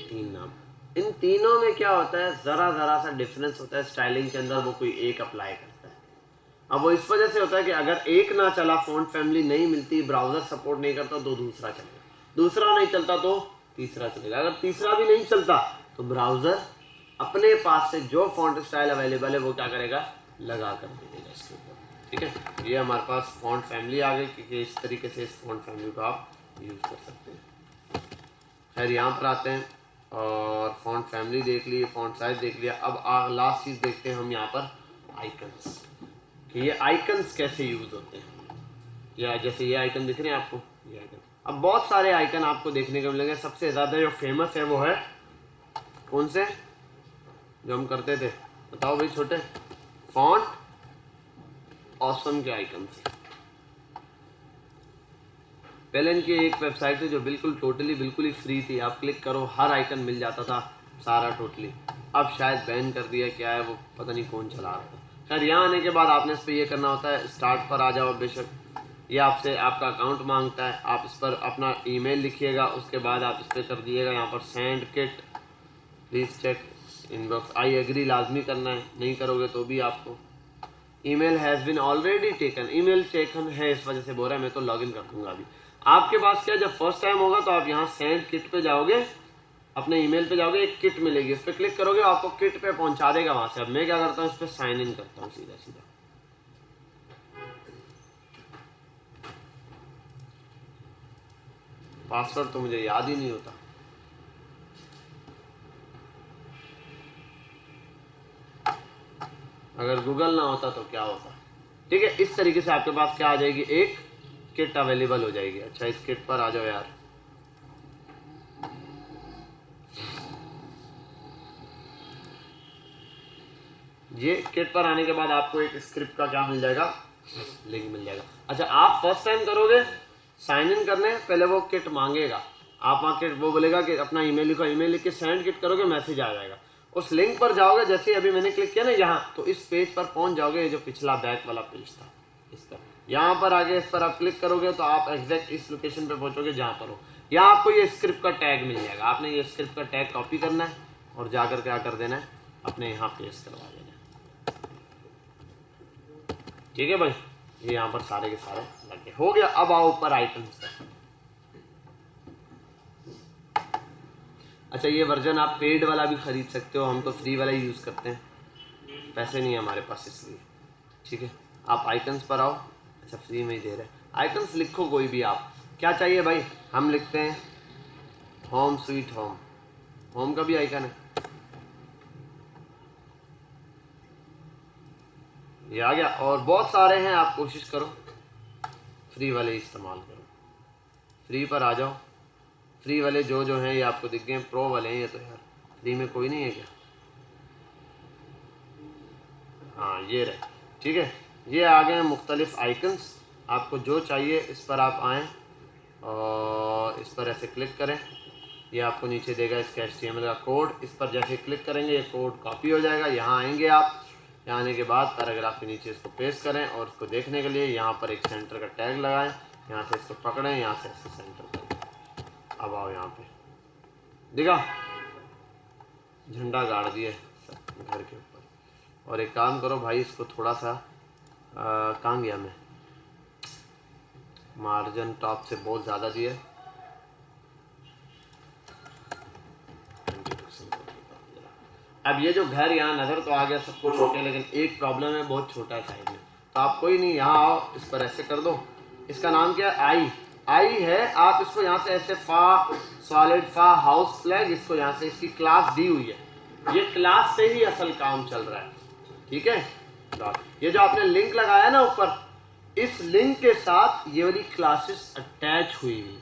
3 नाम। इन तीनों में क्या होता है, ज़रा सा डिफरेंस होता है, स्टाइलिंग के अंदर वो कोई एक अप्लाई करता है। अब वो इस वजह से होता है कि अगर एक ना चला, फ़ॉन्ट फैमिली नहीं मिलती, ब्राउज़र सपोर्ट नहीं करता, तो दूसरा चलेगा, दूसरा नहीं चलता तो तीसरा चलेगा, अगर तीसरा भी नहीं चलता तो ब्राउज़र अपने पास से जो फ़ॉन्ट स्टाइल अवेलेबल है वो क्या करेगा, लगा कर देगा इसके ऊपर। ठीक है, ये हमारे पास फ़ॉन्ट फैमिली आ गई कि इस तरीके से इस फ़ॉन्ट फैमिली को आप यूज़ कर सकते हैं। खैर यहाँ पर आते हैं और फ़ॉन्ट फैमिली देख लिए, फ़ॉन्ट साइज देख लिया। अब लास्ट चीज़ देखते हैं हम यहाँ पर आइकन्स, कि ये आइकन्स कैसे यूज़ होते हैं। या जैसे ये आइकन दिख रहे हैं आपको, ये आइकन, अब बहुत सारे आइकन आपको देखने को मिलेंगे। सबसे ज़्यादा जो फेमस है वो है कौन से, जो हम करते थे, बताओ भाई छोटे, फ़ॉन्ट ऑसम के आइकन से। पहले इनकी एक वेबसाइट थी जो बिल्कुल ही फ्री थी, आप क्लिक करो हर आइकन मिल जाता था सारा टोटली। अब शायद बैन कर दिया, क्या है वो पता नहीं कौन चला रहा था। खैर यहाँ आने के बाद आपने इस पर ये करना होता है, स्टार्ट पर आ जाओ। बेशक ये आपसे आपका अकाउंट मांगता है, आप इस पर अपना ईमेल लिखिएगा, उसके बाद आप इस पर कर दिएगा यहाँ पर send kit please check inbox, I agree लाजमी करना है, नहीं करोगे तो भी आपको email has been already taken, email taken है इस वजह से बोल रहा है, मैं तो लॉगिन कर दूंगा अभी। आपके पास क्या, जब फर्स्ट टाइम होगा तो आप यहाँ सेंड किट पे जाओगे, अपने ईमेल पे जाओगे, एक किट मिलेगी, उस पर क्लिक करोगे, आपको किट पे पहुंचा देगा वहां से। अब मैं क्या करता हूँ, इस पर साइन इन करता हूँ सीधा सीधा। पासवर्ड तो मुझे याद ही नहीं होता, अगर गूगल ना होता तो क्या होता। ठीक है, इस तरीके से आपके पास क्या आ जाएगी, एक किट अवेलेबल हो जाएगी। अच्छा इस किट पर आ जाओ यार, ये किट पर आने के बाद आपको एक स्क्रिप्ट का क्या मिल जाएगा, लिंक मिल जाएगा। अच्छा आप फर्स्ट टाइम करोगे साइन इन करने, पहले वो किट मांगेगा, आप वहाँ किट वो बोलेगा कि अपना ईमेल लिखो, ईमेल लिख के सेंड किट करोगे, मैसेज आ जाएगा, उस लिंक पर जाओगे। जैसे अभी मैंने क्लिक किया ना यहाँ, तो इस पेज पर पहुंच जाओगे, ये जो पिछला बैक वाला पेज था इस पर, यहाँ पर आगे इस पर आप क्लिक करोगे तो आप एग्जैक्ट इस लोकेशन पे पहुंचोगे जहाँ पर हो। यहाँ आपको ये स्क्रिप्ट का टैग मिल जाएगा, आपने ये स्क्रिप्ट का टैग कॉपी करना है और जाकर क्या कर देना है, अपने यहाँ पेस्ट करवा देना है। ठीक है भाई, ये यहाँ पर सारे के सारे लगे हो गया। अब आओ ऊपर आइकन्स पर। अच्छा ये वर्जन आप पेड वाला भी खरीद सकते हो, हम तो फ्री वाला ही यूज़ करते हैं, पैसे नहीं है हमारे पास इसलिए। ठीक है, आप आइकन्स पर आओ। अच्छा फ्री में ही दे रहे हैं, आइकन्स लिखो कोई भी, आप क्या चाहिए भाई, हम लिखते हैं होम स्वीट होम, होम का भी आइकन है, ये आ गया। और बहुत सारे हैं, आप कोशिश करो फ्री वाले इस्तेमाल करो, फ्री पर आ जाओ। फ्री वाले जो जो हैं ये आपको दिख गए, प्रो वाले हैं ये तो यार, फ्री में कोई नहीं है क्या, हाँ ये रहे। ठीक है, ये आ गए हैं मुख्तलिफ आइकन्स, आपको जो चाहिए इस पर आप आएँ और इस पर ऐसे क्लिक करें, ये आपको नीचे देगा इसका HTML का कोड, इस पर जैसे क्लिक करेंगे ये कोड कॉपी हो जाएगा। यहाँ आएंगे आप, यहाँ आने के बाद पैराग्राफ के नीचे इसको पेस्ट करें और इसको देखने के लिए यहाँ पर एक सेंटर का टैग लगाएं, यहाँ से इसको पकड़ें, यहाँ से ऐसे सेंटर करें। अब आओ यहाँ पे, देखा झंडा गाड़ दिया घर के ऊपर। और एक काम करो भाई, इसको थोड़ा सा कहाँ गया मैं, मार्जिन टॉप से बहुत ज़्यादा दिया, अब ये जो घर यहाँ नज़र तो आ गया सब कुछ ओके, लेकिन एक प्रॉब्लम है, बहुत छोटा है साइड में। तो आप कोई नहीं, यहाँ आओ, इस पर ऐसे कर दो, इसका नाम क्या है, आई है, आप इसको यहाँ से ऐसे फा सॉलिड फा हाउस फ्लैग, इसको यहाँ से इसकी क्लास दी हुई है, ये क्लास से ही असल काम चल रहा है। ठीक है, ये जो आपने लिंक लगाया ना ऊपर, इस लिंक के साथ ये वाली क्लासेस अटैच हुई हुई,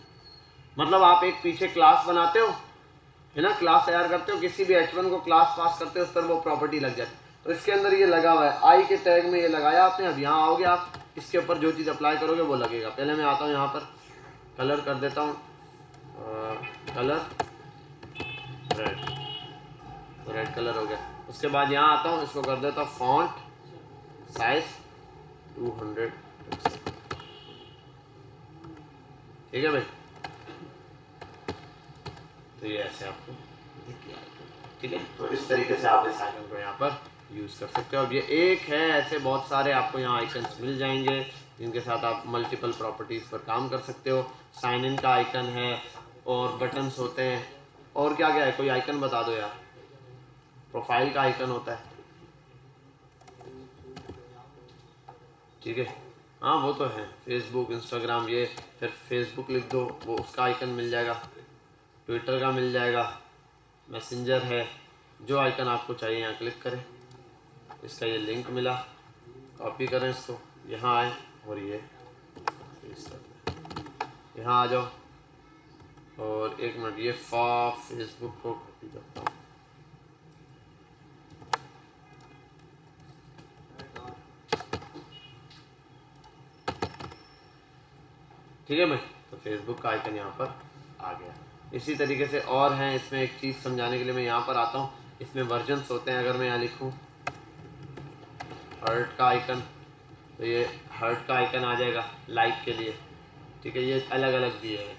मतलब आप एक पीछे क्लास बनाते हो है ना, क्लास तैयार करते हो, किसी भी H1 को क्लास पास करते हो, उस पर वो प्रॉपर्टी लग जाती है, तो इसके अंदर ये लगा हुआ है, आई के टैग में ये लगाया आपने। अब यहाँ आओगे आप, इसके ऊपर जो चीज़ अप्लाई करोगे वो लगेगा। पहले मैं आता हूँ यहाँ पर, कलर कर देता हूँ कलर रेड, तो रेड कलर हो गया। उसके बाद यहाँ आता हूँ, इसको कर देता हूँ फॉन्ट साइज 200 पिक्सल। ठीक है भाई, तो ये ऐसे आपको दिख गया। ठीक है, तो इस तरीके से आप इस आइकन को यहाँ पर यूज़ कर सकते हो। अब ये एक है, ऐसे बहुत सारे आपको यहाँ आइकन्स मिल जाएंगे जिनके साथ आप मल्टीपल प्रॉपर्टीज़ पर काम कर सकते हो। साइन इन का आइकन है और बटन्स होते हैं, और क्या क्या है, कोई आइकन बता दो यार। प्रोफाइल का आइकन होता है, ठीक है, हाँ वो तो है। फेसबुक, इंस्टाग्राम, ये फिर फेसबुक लिख दो वो उसका आइकन मिल जाएगा, ट्विटर का मिल जाएगा, मैसेंजर है। जो आइकन आपको चाहिए यहाँ क्लिक करें, इसका ये लिंक मिला, कॉपी करें इसको, यहाँ आए और ये पेस्ट कर दें। यहाँ आ जाओ और एक मिनट, ये फेसबुक को कॉपी करता हूँ। ठीक है भाई, तो फेसबुक का आइकन यहाँ पर आ गया। इसी तरीके से और हैं, इसमें एक चीज़ समझाने के लिए मैं यहाँ पर आता हूँ। इसमें वर्जन्स होते हैं, अगर मैं यहाँ लिखूँ हर्ट का आइकन, तो ये हर्ट का आइकन आ जाएगा लाइक के लिए, ठीक है, ये अलग अलग दिए हैं।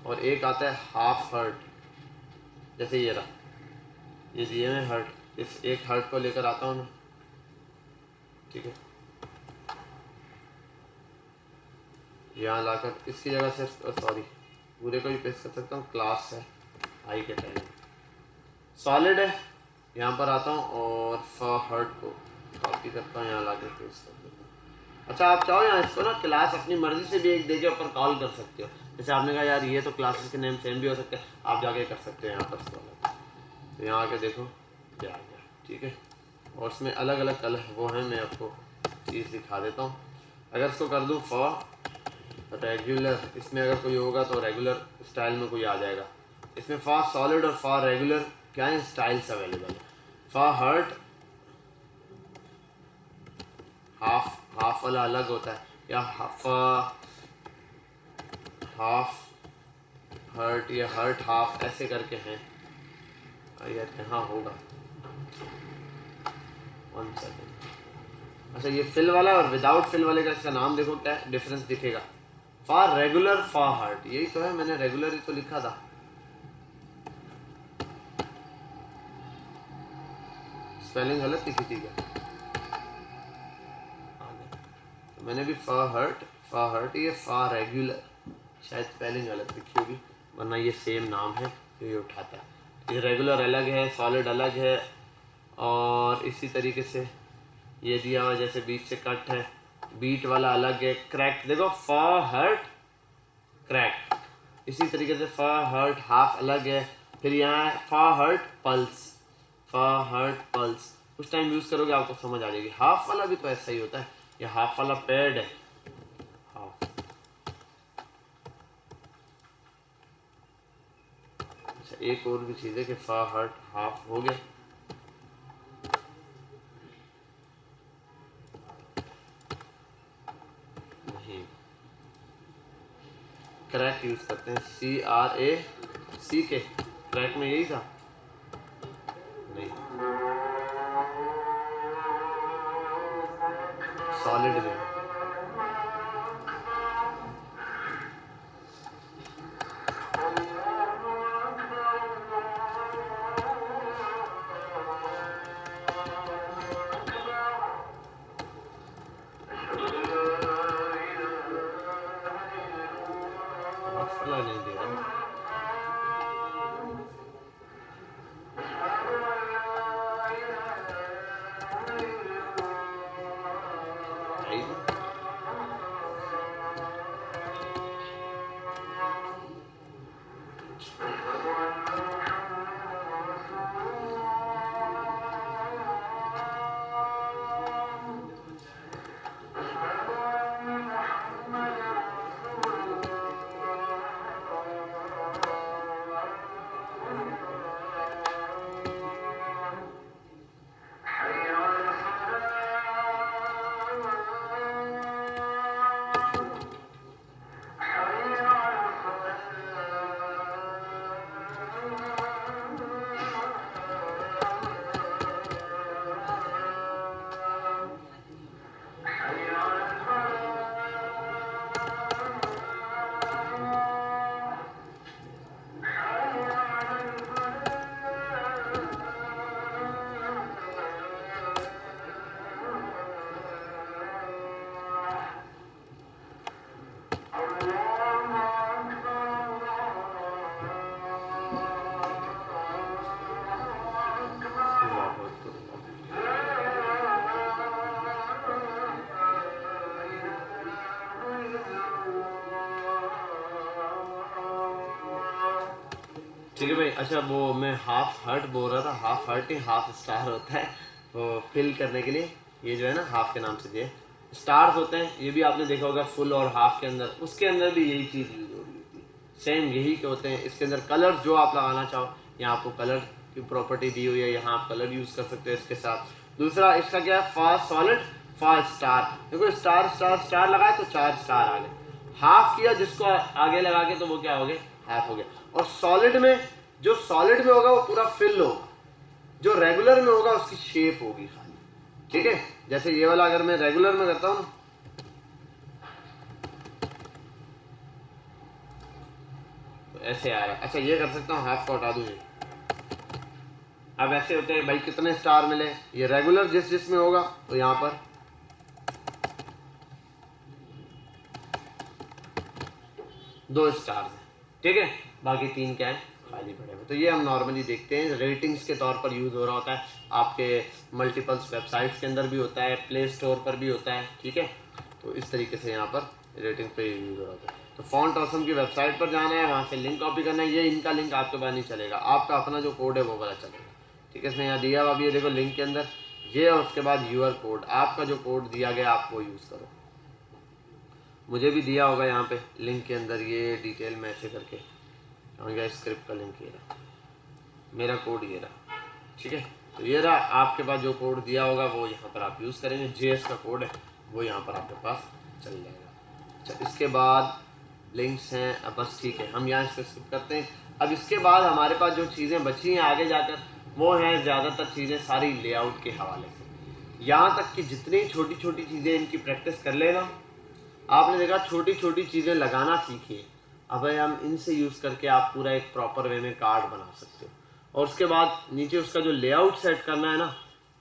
और एक आता है हाफ हर्ट, जैसे ये रहा, ये दिए हुए हर्ट, इस एक हर्ट को लेकर आता हूँ मैं, ठीक है, यहाँ लाकर इसकी जगह से सॉरी पूरे को ही पेस्ट कर सकता हूँ, क्लास है आई के टाइम, सॉलिड है, यहाँ पर आता हूँ और फॉर हर्ट को कॉपी करता हूँ, यहाँ लाकर पेस्ट कर देता हूँ। अच्छा, आप चाहो यहाँ इसको ना क्लास अपनी मर्जी से भी एक देके ऊपर कॉल कर सकते हो। जैसे आपने कहा यार ये तो क्लासेस के नेम सेम भी हो सकते हैं, आप जाके कर सकते हो यहाँ पर इसको अलग। तो यहाँ आके देखो क्या आ गया, ठीक है। और इसमें अलग अलग कलर वो हैं, मैं आपको चीज़ दिखा देता हूँ। अगर इसको कर दूँ फॉर रेगुलर, इसमें अगर कोई होगा तो रेगुलर स्टाइल में कोई आ जाएगा। इसमें फॉर सॉलिड और फॉर रेगुलर क्या है, स्टाइल्स अवेलेबल है। फॉर हर्ट हाफ वाला अलग होता है, या हाफ हर्ट या हर्ट हाफ ऐसे करके हैं यार, कहाँ होगा, 1 सेकेंड। अच्छा, ये फिल वाला और विदाउट फिल वाले का इसका नाम देखो क्या डिफरेंस दिखेगा। फॉर रेगुलर फॉर हार्ट, यही तो है, मैंने रेगुलर ही तो लिखा था, स्पेलिंग गलत लिखी थी क्या, तो मैंने भी फॉर हर्ट ये फॉर रेगुलर, शायद स्पेलिंग गलत लिखी होगी, वरना ये सेम नाम है तो ये उठाता है। ये रेगुलर अलग है, सॉलिड अलग है, और इसी तरीके से ये दिया हुआ जैसे बीच से कट है, बीट वाला अलग है, क्रैक देखो फॉर हर्ट क्रैक, इसी तरीके से फॉर हर्ट हाफ अलग है। फिर यहाँ है for heart pulse, for heart pulse, कुछ टाइम यूज़ करोगे आपको समझ आ जाएगी। हाफ वाला भी तो ऐसा ही होता है, ये हाफ वाला पेड है, हाफ। अच्छा, एक और भी चीज़ है कि फॉर हर्ट हाफ हो गया, नहीं क्रैक यूज़ करते हैं, CRAC, क्रैक में यही था, नहीं सॉलिड में। मसला नहीं दे रहा, ठीक है भाई। अच्छा वो मैं हाफ हर्ट बोल रहा था, हाफ हर्ट नहीं हाफ स्टार होता है वो फिल करने के लिए, ये जो है ना हाफ के नाम से दिए स्टार्स होते हैं, ये भी आपने देखा होगा फुल और हाफ के अंदर, उसके अंदर भी यही चीज़ यूज हो रही होती है, सेम यही के होते हैं। इसके अंदर कलर जो आप लगाना चाहो, यहाँ आपको कलर की प्रॉपर्टी दी हुई है, यहाँ आप कलर यूज कर सकते हो इसके साथ। दूसरा इसका क्या है, फास्ट सॉलिड फास्ट स्टार, देखो स्टार स्टार स्टार लगाए तो 4 स्टार आ गए, हाफ किया जिसको आगे लगा के तो वो क्या हो गया, हाफ हो गया। और सॉलिड में, जो सॉलिड में होगा वो पूरा फिल होगा, जो रेगुलर में होगा उसकी शेप होगी खाली, ठीक है। जैसे ये वाला अगर मैं रेगुलर में करता हूँ तो ऐसे आ रहा है। अच्छा ये कर सकता हूँ, हाफ को हटा दूँ। अब ऐसे होते हैं भाई, कितने स्टार मिले, ये रेगुलर जिस जिसमें होगा तो यहाँ पर 2 स्टार है, ठीक है, बाकी 3 क्या है, खाली पड़े हुए। तो ये हम नॉर्मली देखते हैं, रेटिंग्स के तौर पर यूज़ हो रहा होता है, आपके मल्टीपल्स वेबसाइट्स के अंदर भी होता है, प्ले स्टोर पर भी होता है, ठीक है। तो इस तरीके से यहाँ पर रेटिंग पे यूज़ हो रहा होता है। तो फॉन्ट ऑसम की वेबसाइट पर जाना है, वहाँ से लिंक कॉपी करना है, ये इनका लिंक आपके पास नहीं चलेगा, आपका अपना जो कोड है वो वाला चलेगा, ठीक है। इसमें यहाँ दिया हुआ भी है, देखो लिंक के अंदर ये, और उसके बाद यूर कोड, आपका जो कोड दिया गया आप वो यूज़ करो। मुझे भी दिया होगा यहाँ पे लिंक के अंदर, ये डिटेल में ऐसे करके गया, स्क्रिप्ट का लिंक ये रहा, मेरा कोड ये रहा, ठीक है। तो ये रहा, आपके पास जो कोड दिया होगा वो यहाँ पर आप यूज़ करेंगे, JS का कोड है वो यहाँ पर आपके पास चल जाएगा। अच्छा इसके बाद लिंक्स हैं, अब बस ठीक है, हम यहाँ इसको स्किप करते हैं। अब इसके बाद हमारे पास जो चीज़ें बची हैं आगे जाकर, वो हैं ज़्यादातर चीज़ें सारी लेआउट के हवाले से, यहाँ तक कि जितनी छोटी छोटी चीज़ें इनकी प्रैक्टिस कर लेना। आपने देखा छोटी छोटी चीज़ें लगाना सीखिए, अब हम इनसे यूज़ करके आप पूरा एक प्रॉपर वे में कार्ड बना सकते हो। और उसके बाद नीचे उसका जो लेआउट सेट करना है ना,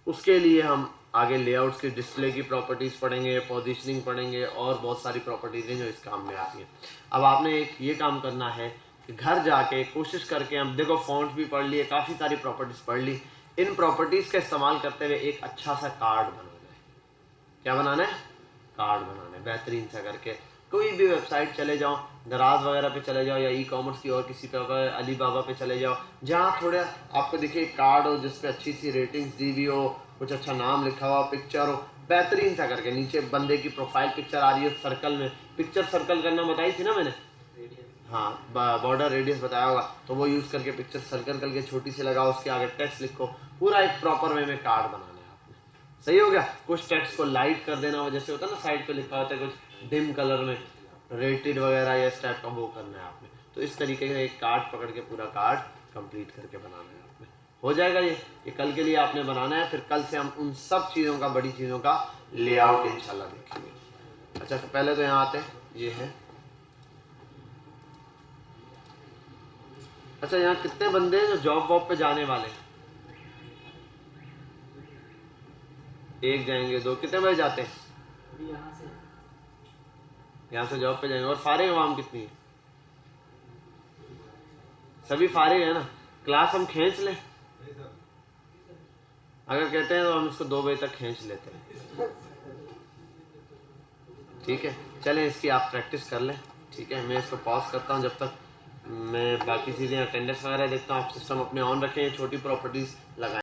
उसके लिए हम आगे लेआउट्स की डिस्प्ले की प्रॉपर्टीज़ पढ़ेंगे, पोजीशनिंग पढ़ेंगे, और बहुत सारी प्रॉपर्टीज़ हैं जो इस काम में आती हैं। अब आपने एक ये काम करना है कि घर जाके कोशिश करके, हम देखो फॉन्ट भी पढ़ लिए, काफ़ी सारी प्रॉपर्टीज़ पढ़ ली, इन प्रॉपर्टीज़ का इस्तेमाल करते हुए एक अच्छा सा कार्ड बनाना है। क्या बनाना है, कार्ड बनाना है बेहतरीन सा करके। कोई भी वेबसाइट चले जाओ, दराज वगैरह पे चले जाओ, या ई-कॉमर्स की और किसी पे, अली बाबा पे चले जाओ, जहाँ थोड़ा आपको देखिए कार्ड हो जिस पे अच्छी सी रेटिंग्स दी हुई हो, कुछ अच्छा नाम लिखा हुआ, पिक्चर हो बेहतरीन सा करके, नीचे बंदे की प्रोफाइल पिक्चर आ रही है सर्कल में, पिक्चर सर्कल करना बताई थी ना मैंने, हाँ बॉर्डर रेडियस बताया होगा, तो वो यूज़ करके पिक्चर सर्कल करके छोटी सी लगाओ, उसके आगे टेक्स्ट लिखो, पूरा एक प्रॉपर वे में कार्ड बनाना है आपने। सही हो गया। कुछ टेक्स्ट को लाइट कर देना हो, जैसे होता है ना साइड पे लिखा होता है कुछ डिम कलर में, रेटेड वगैरह या इस टाइप का वो करना है आपने। तो इस तरीके से एक कार्ड पकड़ के पूरा कार्ड कंप्लीट करके बनाना है आपने, हो जाएगा ये कल के लिए आपने बनाना है। फिर कल से हम उन सब चीज़ों का, बड़ी चीज़ों का लेआउट इंशाल्लाह देखेंगे। अच्छा तो पहले तो यहाँ आते हैं, ये है। अच्छा यहाँ कितने बंदे हैं जो जॉब वॉब पे जाने वाले हैं? एक जाएंगे, 2, कितने बजे जाते हैं? यहाँ से जॉब पे जाएंगे। और फारिग आवाम कितनी है? सभी फारिग है ना? क्लास हम खींच लें, अगर कहते हैं तो हम इसको 2 बजे तक खींच लेते हैं, ठीक है। चलें इसकी आप प्रैक्टिस कर लें, ठीक है। मैं इसको पॉज करता हूँ, जब तक मैं बाकी चीज़ें अटेंडेंस वगैरह देखता हूँ। आप सिस्टम अपने ऑन रखें, छोटी प्रॉपर्टीज़ लगाएं।